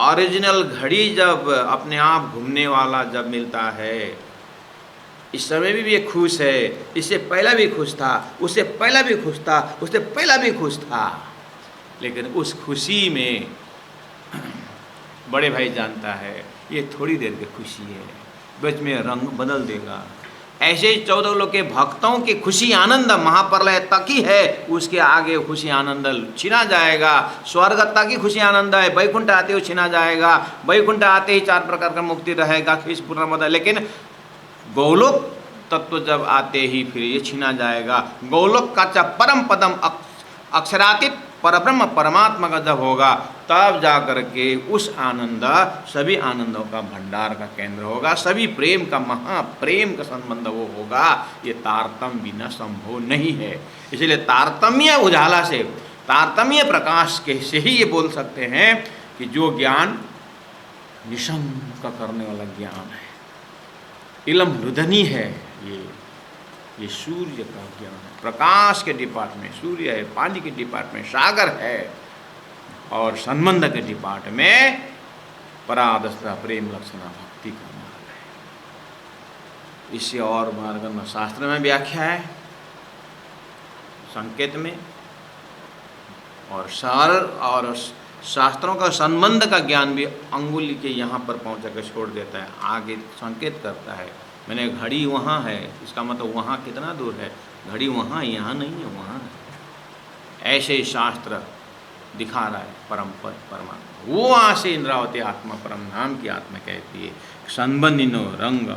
[SPEAKER 1] ओरिजिनल घड़ी जब अपने आप घूमने वाला जब मिलता है, इस समय भी ये खुश है, इससे पहला भी खुश था, उससे पहला भी खुश था, उससे पहला भी खुश था, लेकिन उस खुशी में बड़े भाई जानता है ये थोड़ी देर की खुशी है, बीच में रंग बदल देगा। ऐसे ही 14 लोग के भक्तों की खुशी आनंद महाप्रलय तक ही है, उसके आगे खुशी आनंद छिना जाएगा। स्वर्ग तक की खुशी आनंद है, वैकुंठ आते ही छिना जाएगा। वैकुंठ आते ही 4 प्रकार का मुक्ति रहेगा, खीस पूर्ण, लेकिन गोलोक तत्व जब आते ही फिर ये छिना जाएगा। गोलोक का परम पदम अक्षरातीत परब्रह्म परमात्मा का जब होगा, तब जा कर के उस आनंद सभी आनंदों का भंडार का केंद्र होगा, सभी प्रेम का महाप्रेम का संबंध वो होगा। ये तारतम्य बिना संभव नहीं है। इसलिए तारतम्य उजाला से, तारतम्य प्रकाश के से ही ये बोल सकते हैं कि जो ज्ञान निशंक करने वाला ज्ञान है, इलम लुधनी है, ये सूर्य का ज्ञान है। प्रकाश के डिपार्टमेंट सूर्य है, पानी के डिपार्टमेंट सागर है, और संबंध के डिपार्टमेंट परादस्ता प्रेम लक्षणा भक्ति का मार्ग है। इससे और मार्ग में शास्त्र में व्याख्या है, संकेत में, और सार और शास्त्रों का संबंध का ज्ञान भी अंगुली के यहाँ पर पहुँचा कर छोड़ देता है, आगे संकेत करता है। मैंने घड़ी वहाँ है, इसका मतलब वहाँ कितना दूर है, घड़ी वहाँ, यहाँ नहीं है, वहाँ है। ऐसे ही शास्त्र दिखा रहा है परम पद परमात्मा। वो वहाँ से इंद्रावती आत्मा परम धाम की आत्मा कहती है, संबंधिनो रंग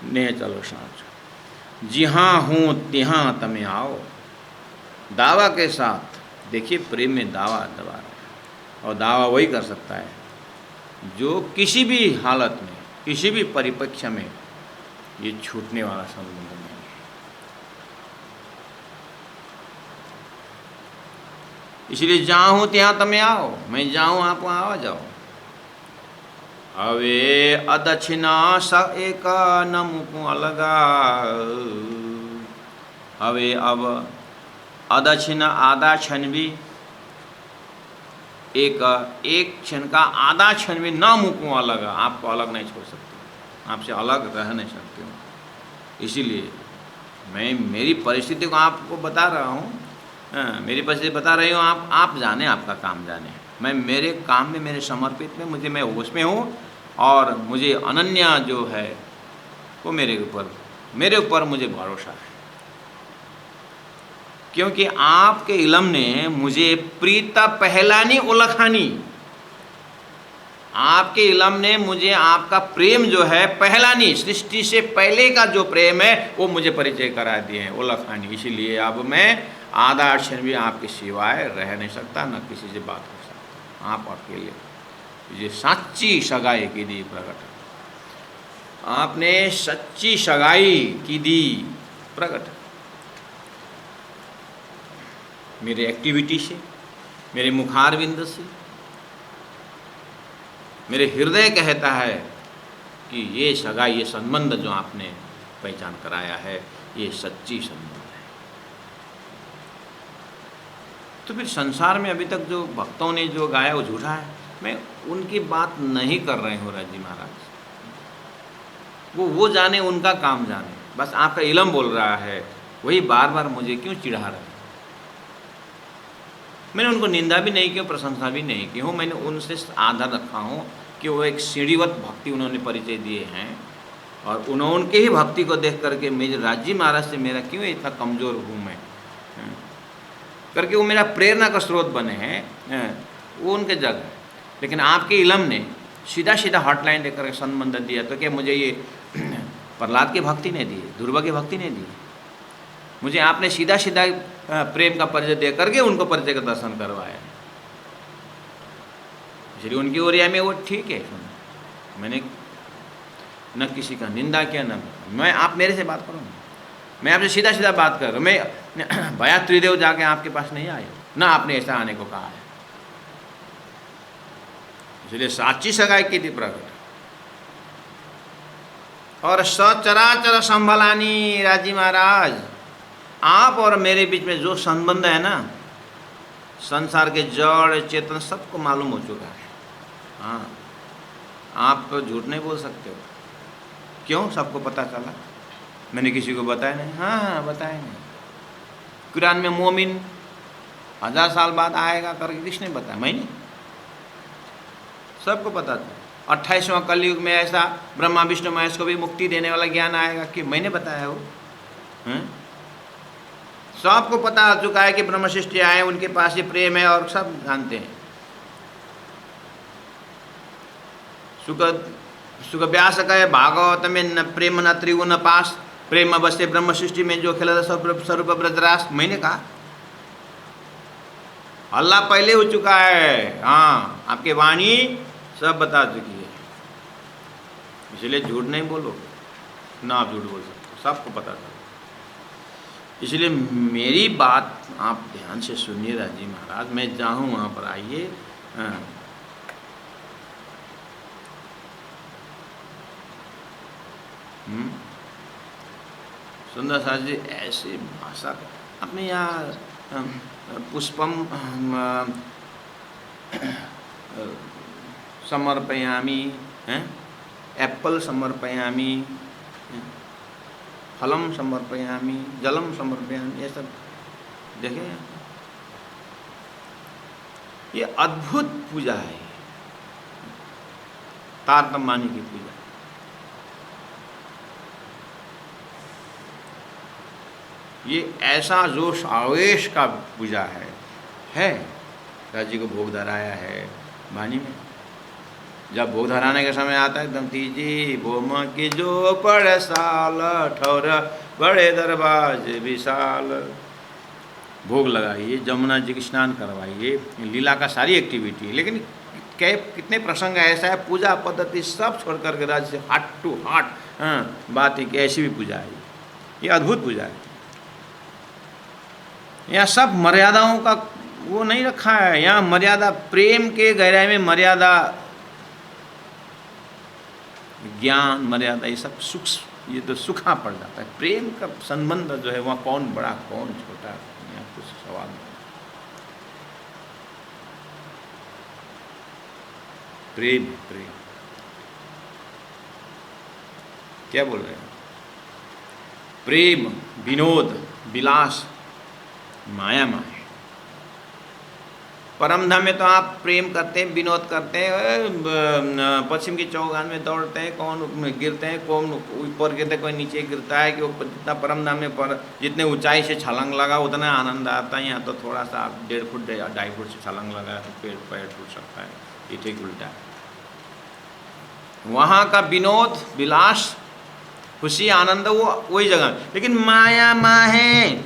[SPEAKER 1] ने चलो साँच, जिहाँ हूँ तिहाँ तमें आओ। दावा के साथ देखिए, प्रेम में दावा दबा रहा है, और दावा वही कर सकता है जो किसी भी हालत में, किसी भी परिप्रेक्ष्य में ये छूटने वाला संबंध नहीं है। इसलिए जहाँ हूँ ત્યાં તમે आओ, मैं जाऊँ आप वहाँ आ जाओ। હવે અદક્ષિણા સ એક ન મૂકું અલગા। હવે अब अदक्षिणा आधा क्षण भी, एक क्षण का आधा क्षण भी ना मुकूँ अलग, आपको अलग नहीं छोड़ सकते, आपसे अलग रह नहीं सकते हो। इसीलिए मैं मेरी परिस्थिति को आपको बता रहा हूँ, मेरी परिस्थिति बता रही हूँ, आप जाने, आपका काम जाने। मैं मेरे काम में, मेरे समर्पित में मैं उसमें हूँ, और मुझे अनन्या जो है वो मेरे ऊपर मुझे भरोसा है, क्योंकि आपके इलम ने मुझे प्रीता पहलानी उलखानी, आपके इलम ने मुझे आपका प्रेम जो है पहलानी, सृष्टि से पहले का जो प्रेम है वो मुझे परिचय करा दिए हैं, उलखानी। इसीलिए अब मैं आधा क्षण भी आपके सिवाय रह नहीं सकता, न किसी से बात कर सकता, आप अकेले। ये सच्ची सगाई की दी प्रकट, आपने सच्ची सगाई की दी प्रकट, मेरे एक्टिविटी से, मेरे मुखारविंद से, मेरे हृदय कहता है कि ये सगाई, ये संबंध जो आपने पहचान कराया है, ये सच्ची संबंध है। तो फिर संसार में अभी तक जो भक्तों ने जो गाया वो झूठा है, मैं उनकी बात नहीं कर रहे हूँ राजी महाराज, वो जाने, उनका काम जाने। बस आपका इलम बोल रहा है, वही बार बार मुझे क्यों चिढ़ा रहा है। मैंने उनको निंदा भी नहीं की, प्रशंसा भी नहीं की हूँ, मैंने उनसे आदर रखा हूँ, कि वो एक सीढ़ीवत भक्ति उन्होंने परिचय दिए हैं, और उनके ही भक्ति को देख करके मेरे राजी महाराज से मेरा क्यों इतना कमज़ोर हूँ मैं, करके वो मेरा प्रेरणा का स्रोत बने हैं, वो उनके जग है। लेकिन आपके इलम ने सीधा सीधा हॉटलाइन देकर के संबंध दिया, तो क्या मुझे ये प्रहलाद की भक्ति नहीं दी, ध्रुव की भक्ति नहीं दी, मुझे आपने सीधा सीधा प्रेम का परिचय दे करके उनको परिचय का दर्शन करवाया। इसलिए उनकी ओरिया में वो ठीक है, मैंने न किसी का निंदा किया, न मैं, आप मेरे से बात करो, मैं आपसे सीधा सीधा बात कर रहा हूँ, मैं भया त्रिदेव जाके आपके पास नहीं आया, ना आपने ऐसा आने को कहा है। इसलिए साची सगाई की थी प्रकट, और सचराचर संभलानी राजी महाराज, आप और मेरे बीच में जो संबंध है ना, संसार के जड़ चेतन सबको मालूम हो चुका है। हाँ, आप झूठ नहीं बोल सकते हो। क्यों? सबको पता चला, मैंने किसी को बताया नहीं। हाँ, बताया नहीं। कुरान में मोमिन 1000 साल बाद आएगा करके किसने बताया? मैंने, सबको पता था। 28वां कलयुग में ऐसा ब्रह्मा विष्णु महेश को भी मुक्ति देने वाला ज्ञान आएगा कि मैंने बताया वो? सबको पता चुका है कि ब्रह्म सृष्टि आए, उनके पास ये प्रेम है, और सब जानते हैं। सुख व्यास कहे भागवत में न प्रेम न त्रिगुण पास, प्रेम बसे ब्रह्म सृष्टि में जो खेला स्वरूप ब्रजरास। मैंने कहा अल्लाह पहले हो चुका है। हाँ, आपके वाणी सब बता चुकी है, इसलिए झूठ नहीं बोलो ना, आप झूठ बोल सकते, सबको पता था। इसलिए मेरी बात आप ध्यान से सुनिए राजी महाराज, मैं जाऊँ वहाँ पर आइए। सुंदर साज जी ऐसी भाषा अपने यहाँ पुष्पम समर्पयामी, एप्पल समर्पयामी, फलम समर्पयामी, जलम समर्पयामी, ये सब देखें, ये अद्भुत पूजा है, तारतम्यानी की पूजा। ये ऐसा जोश आवेश का पूजा है। राजी को भोग धराया है वाणी में। जब भोग धराने का समय आता है, एकदम तीजी बोम की जो पड़ साल ठौर बड़े दरवाजे विशाल, भोग लगाइए, जमुना जी की स्नान करवाइए, लीला का सारी एक्टिविटी। लेकिन कितने प्रसंग ऐसा है, पूजा पद्धति सब छोड़ करके राज्य से हार्ट टू हार्ट बात है कि ऐसी भी पूजा है, ये अद्भुत पूजा है। यहाँ सब मर्यादाओं का वो नहीं रखा है, यहाँ मर्यादा प्रेम के गहराई में मर्यादा, ज्ञान मर्यादा, ये सब सुख, ये तो सुखा पड़ जाता है। प्रेम का संबंध जो है वहाँ कौन बड़ा कौन छोटा, यहाँ कुछ सवाल नहीं। प्रेम प्रेम क्या बोल रहे हैं? प्रेम विनोद विलास माया माया। परम धाम में तो आप प्रेम करते हैं, विनोद करते हैं, पश्चिम की चौगान में दौड़ते हैं, कौन गिरते हैं, कौन ऊपर गिरते हैं, कोई नीचे गिरता है, कि वो जितना परम धाम में पर जितने ऊंचाई से छलांग लगा उतना आनंद आता है। यहाँ तो थोड़ा सा 1.5 फुट 2.5 फुट से छलांग लगा तो पैर टूट सकता है, ये ठीक उल्टा है। वहाँ का विनोद विलास खुशी आनंद वो वही जगह, लेकिन माया माँ है,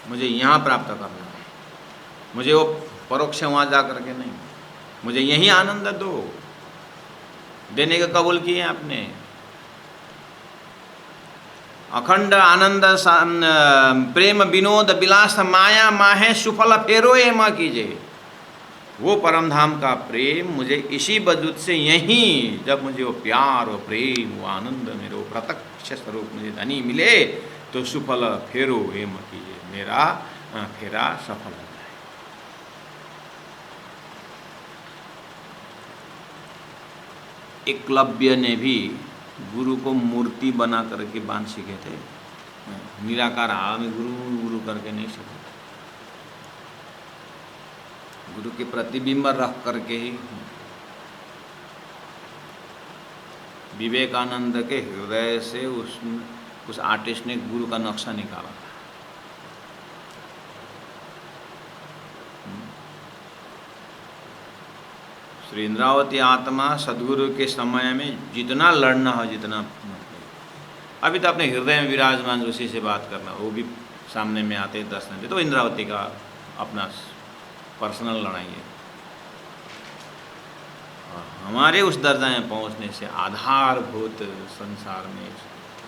[SPEAKER 1] मुझे यहाँ प्राप्त करना है, मुझे वो परोक्ष वहाँ जा करके नहीं, मुझे यही आनंद दो, देने का कबूल किए आपने। अखंड आनंद प्रेम विनोद विलास माया माहे सुफल फेरो ये माँ कीजिए। वो परम धाम का प्रेम मुझे इसी वजूद से यहीं, जब मुझे वो प्यार वो प्रेम वो आनंद मेरे वो प्रत्यक्ष स्वरूप मुझे धनी मिले, तो सुफल फेरो ये माँ कीजिए, मेरा फेरा सफल हो जाए। एकलव्य ने भी गुरु को मूर्ति बना करके बांध सीखे थे, निराकार हाल में गुरु गुरु करके नहीं सीखे, गुरु के प्रतिबिंब रख करके ही। विवेकानंद के हृदय से उस आर्टिस्ट ने गुरु का नक्शा निकाला था। श्री इंद्रावती आत्मा सदगुरु के समय में जितना लड़ना हो, जितना अभी तो अपने हृदय में विराजमान उसी से बात करना, वो भी सामने में आते दर्शन दे, तो इंद्रावती का अपना पर्सनल लड़ाई है। और हमारे उस दर्जा में पहुंचने से आधारभूत संसार में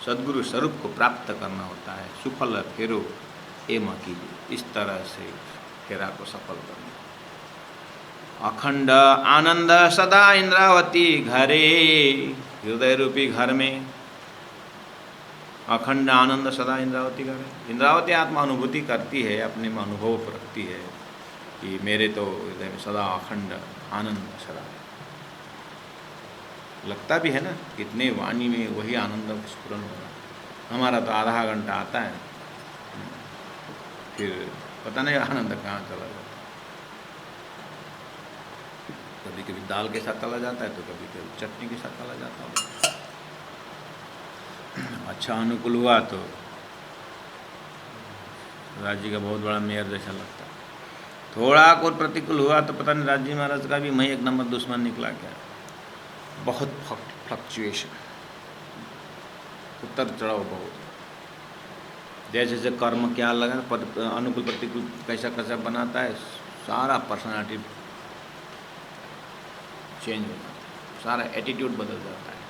[SPEAKER 1] सद्गुरु स्वरूप को प्राप्त करना होता है। सुफल फेरो एम कीजिए, इस तरह से फेरा को सफल करना। अखंड आनंद सदा इंद्रावती घरे, हृदय रूपी घर में अखंड आनंद सदा इंद्रावती घरे। इंद्रावती आत्मा अनुभूति करती है, अपने में अनुभव रखती है कि मेरे तो हृदय में सदा अखंड आनंद सदा। लगता भी है ना, कितने वाणी में वही आनंद स्फुरन हो रहा। हमारा तो आधा घंटा आता है, फिर पता नहीं आनंद कहाँ चला जाता। कभी कभी दाल के साथ चला जाता है, तो कभी कभी चटनी के साथ चला जाता है। अच्छा अनुकूल हुआ तो राज्य का बहुत बड़ा मेयर जैसा लगता है। थोड़ा कोई प्रतिकूल हुआ तो पता नहीं राज्य महाराज का भी मैं एक नंबर दुश्मन निकला क्या। बहुत फ्लक्चुएशन, उतर चढ़ाव बहुत। जैसे जैसे कर्म क्या लगा, अनुकूल प्रतिकूल कैसा कैसा बनाता है, सारा पर्सनालिटी चेंज हो जाता है, सारा एटीट्यूड बदल जाता है।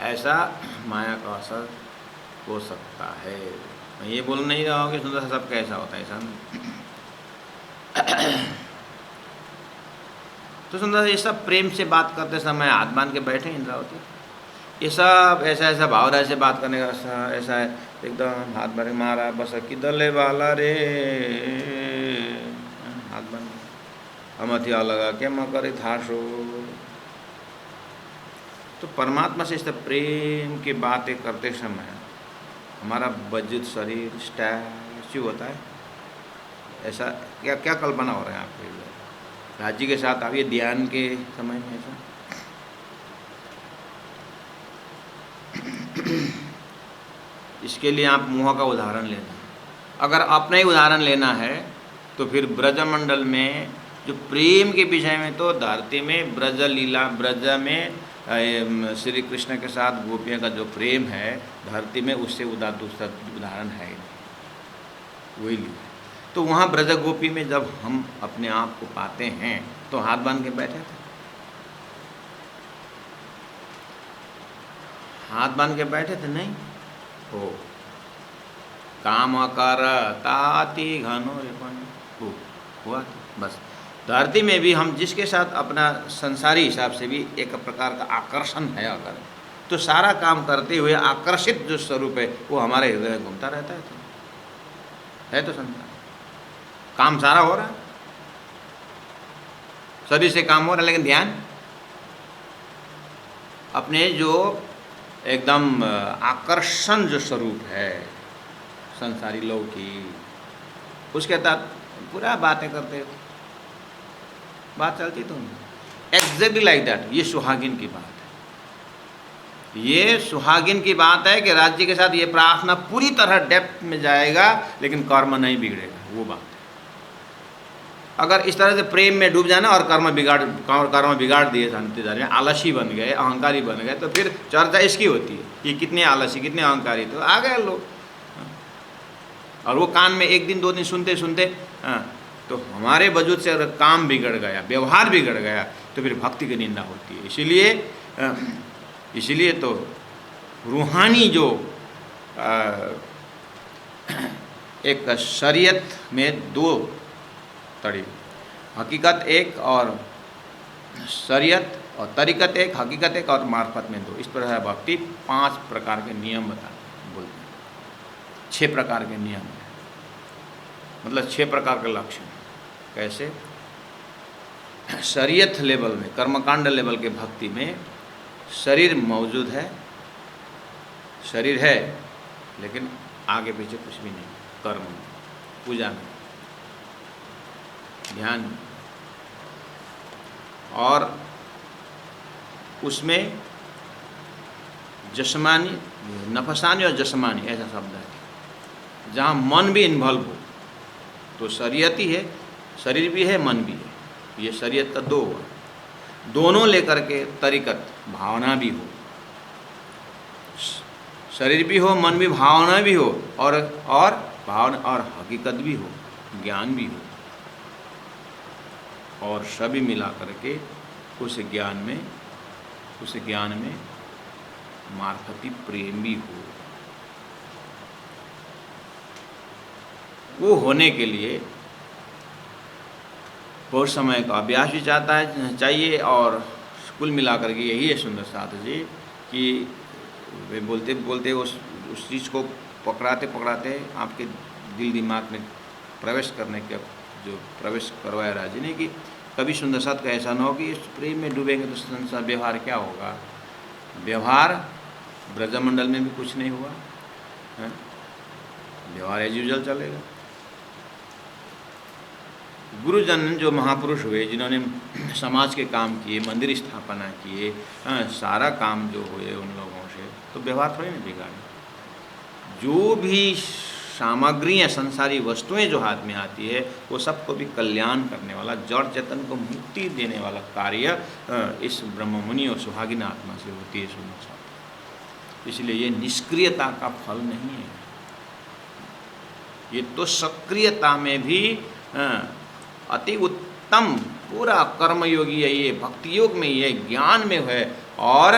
[SPEAKER 1] ऐसा माया का असर हो सकता है। मैं ये बोल नहीं रहा हूँ कि सुंदर सब कैसा होता है, ऐसा नहीं। तो सुंदर ये सब प्रेम से बात करते समय हाथ बांध के बैठे इंद्रावती, ये सब ऐसा ऐसा भावना से बात करने का ऐसा है, एकदम हाथ बांध मारा बस कि दले वाला रे, हाथ बांध अमथिया लगा के मकर थाशो। तो परमात्मा से इस प्रेम की बातें करते समय हमारा वजूद शरीर स्टैच्यू होता है। ऐसा क्या क्या कल्पना हो रहा है आपके लिए? राज्य के साथ आइए ध्यान के समय में ऐसा इसके लिए आप मुँह का उदाहरण लेना। अगर अपना ही उदाहरण लेना है तो फिर ब्रजमंडल में जो प्रेम के विषय में, तो धरती में ब्रज लीला, ब्रज में श्री कृष्ण के साथ गोपियों का जो प्रेम है धरती में, उससे दूसरा उदाहरण है वही लिया। तो वहाँ ब्रज गोपी में जब हम अपने आप को पाते हैं तो हाथ बांध के बैठे थे, हाथ बांध के बैठे थे नहीं हो। काम कर ताती घनो रे हुआ तो बस। धरती में भी हम जिसके साथ अपना संसारी हिसाब से भी एक प्रकार का आकर्षण है, अगर तो सारा काम करते हुए आकर्षित जो स्वरूप है वो हमारे हृदय में घूमता रहता है तो संसार काम सारा हो रहा है, शरीर से काम हो रहा है, लेकिन ध्यान अपने जो एकदम आकर्षण जो स्वरूप है संसारी लोग की, उसके तहत पूरा बातें करते हो, बात चलती तो एग्जैक्टली लाइक दैट। ये सुहागिन की बात है, ये सुहागिन की बात है कि राज्य के साथ ये प्रार्थना पूरी तरह डेप्थ में जाएगा लेकिन कर्म नहीं बिगड़ेगा, वो बात है। अगर इस तरह से प्रेम में डूब जाना और कर्म बिगाड़ दिए शांतिदार में, आलसी बन गए, अहंकारी बन गए, तो फिर चर्चा इसकी होती है कि कितने आलसी कितने अहंकारी, तो आ गए लोग। और वो कान में एक दिन दो दिन सुनते सुनते तो हमारे वजूद से अगर काम बिगड़ गया, व्यवहार बिगड़ गया, तो फिर भक्ति की निंदा होती है। इसीलिए तो रूहानी जो एक शरीयत में दो तड़ी, हकीकत एक और शरीयत, और तरीकत एक, हकीकत एक और मार्फत में दो। इस तरह भक्ति 5 प्रकार के नियम बोलते हैं, 6 प्रकार के नियम है, मतलब 6 प्रकार के लक्षण। कैसे? शरीयत लेवल में, कर्मकांड लेवल के भक्ति में शरीर मौजूद है, शरीर है लेकिन आगे पीछे कुछ भी नहीं, कर्म में, पूजा में, ध्यान में, और उसमें जस्मानी, नफसानी और जस्मानी ऐसा शब्द है। जहाँ मन भी इन्वॉल्व हो तो शरीयत ही है, शरीर भी है मन भी है। ये शरीयत का दो हुआ, दोनों लेकर के तरीकत भावना भी हो, शरीर भी हो मन भी भावना भी हो और भावना और हकीकत भी हो, ज्ञान भी हो, और सभी मिला करके उस ज्ञान में मार्फती प्रेम भी हो। वो होने के लिए बहुत समय का अभ्यास भी चाहिए। और कुल मिलाकर के यही है सुंदर साथ जी कि वे बोलते बोलते उस चीज़ को पकड़ाते पकड़ाते आपके दिल दिमाग में प्रवेश करने के जो प्रवेश करवाया राजी ने कि कभी सुंदर साथ का ऐसा ना हो कि इस प्रेम में डूबेंगे तो संसार व्यवहार क्या होगा। व्यवहार ब्रजमंडल में भी कुछ नहीं हुआ है, व्यवहार एज यूजुअल चलेगा। गुरुजन जो महापुरुष हुए जिन्होंने समाज के काम किए, मंदिर स्थापना किए, सारा काम जो हुए उन लोगों से, तो व्यवहार थोड़ी ना बिगाड़े। जो भी सामग्रियाँ संसारी वस्तुएं जो हाथ में आती है वो सबको भी कल्याण करने वाला, जड़ चेतन को मुक्ति देने वाला कार्य इस ब्रह्ममुनि और सुहागिना आत्मा से होती है सुनना चाहते। इसलिए ये निष्क्रियता का फल नहीं है, ये तो सक्रियता में भी अति उत्तम पूरा कर्मयोगी है, ये भक्ति योग में ये ज्ञान में है और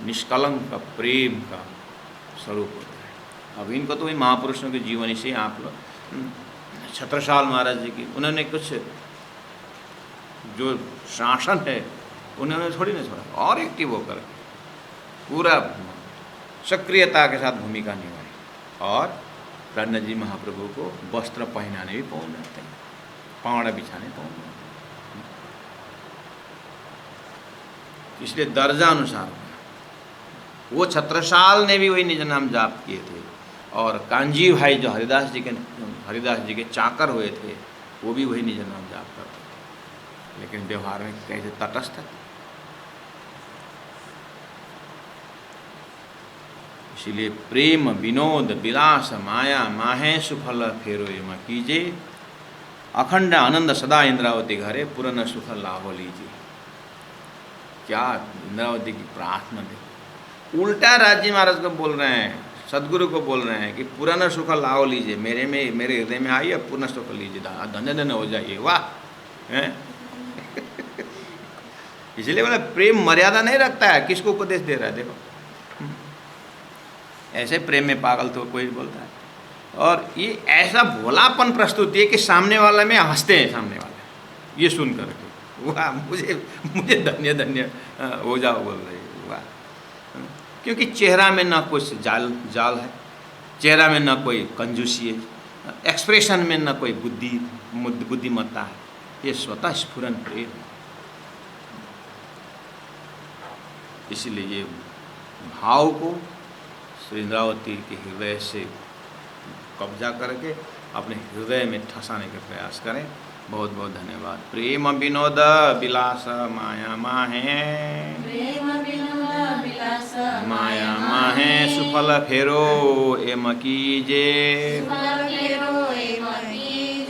[SPEAKER 1] निष्कलंक का प्रेम का स्वरूप होता है। अब इनको तो इन महापुरुषों के जीवन से आप लोग छत्रसाल महाराज जी की उन्होंने कुछ जो शासन है उन्होंने थोड़ी ना छोड़ा, और एक्टिव होकर पूरा सक्रियता के साथ भूमिका निभाई और प्राणनाथ जी महाप्रभु को वस्त्र पहनाने भी पहुँच जाते हैं, पावड़ा बिछाने पहुँच जाते हैं। इसलिए दर्जा अनुसार वो छत्रसाल ने भी वही निज नाम जाप किए थे और कांजी भाई जो हरिदास जी के चाकर हुए थे वो भी वही निज नाम जाप करते थे, लेकिन व्यवहार में कैसे तटस्थ। इसीलिए प्रेम विनोद विलास माया माहे सुफल फेरो यम कीजे, अखंड आनंद सदा इंद्रावती घरे पुरन सुख लाभ लीजिए। क्या इंद्रावती की प्रार्थना देखो, उल्टा राजी महाराज को बोल रहे हैं, सदगुरु को बोल रहे हैं कि पुराना सुख लाओ लीजिए, मेरे हृदय में आइए, पूर्ण सुख लीजिए, धन्य धन्य हो जाइए। वाह हैं इसलिए बोला प्रेम मर्यादा नहीं रखता है, किसको उपदेश दे रहा है देखो। ऐसे प्रेम में पागल तो कोई बोलता है, और ये ऐसा भोलापन प्रस्तुति है कि सामने वाला में हंसते हैं, सामने वाला ये सुन करके वाह मुझे धन्य धन्य हो जाओ बोल रही है। वाह, क्योंकि चेहरा में ना कोई जाल है, चेहरा में ना कोई कंजूसी है, एक्सप्रेशन में ना कोई बुद्धिमत्ता है, ये स्वतः स्फुरन प्रेम। इसलिए ये भाव को श्री इंद्रावती के हृदय से कब्जा करके अपने हृदय में ठसाने का प्रयास करें। बहुत बहुत धन्यवाद। प्रेम विनोद विलास माया माहे, प्रेम विनोद विलास माया माहे सुफल फेरो एम कीजे,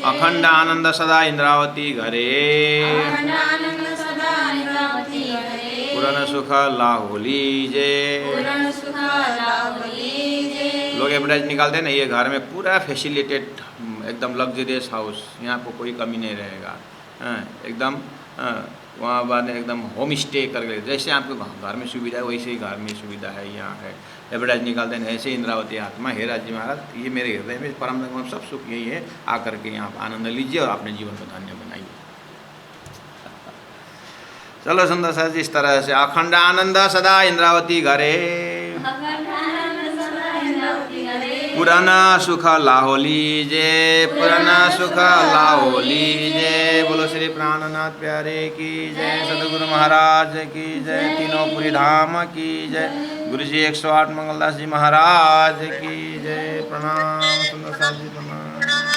[SPEAKER 1] अखंड आनंद सदा इंद्रावती घरे, पूर्ण सुख लाहो लीजे। लोग एडवर्टाइज निकालते हैं ना, ये घर में पूरा फैसिलिटेड एकदम लग्जरियस हाउस, यहाँ पर कोई कमी नहीं रहेगा, एकदम वहाँ बाद एकदम होम स्टे करके, जैसे आपके घर में सुविधा है वैसे ही घर में सुविधा है, यहाँ है। एडवर्टाइज निकालते हैं ऐसे इंद्रावती आत्मा, हे राजी महाराज ये मेरे हृदय में परम सब सुख यही है, आकर के यहाँ आनंद लीजिए और अपने जीवन को धन्य बनाइए। चलो सुंदर सा जी, इस तरह से अखंड आनंद सदा इंद्रावती घरे, पुराना सुख लाहो लीजे, पुराना सुख लाहो लीजे। बोलो श्री प्राणनाथ प्यारे की जय, सदगुरु महाराज की जय, तीनों पुरी धाम की जय, गुरु जी 108 मंगलदास जी महाराज की जय। प्रणाम सुंदर साथ जी, प्रणाम।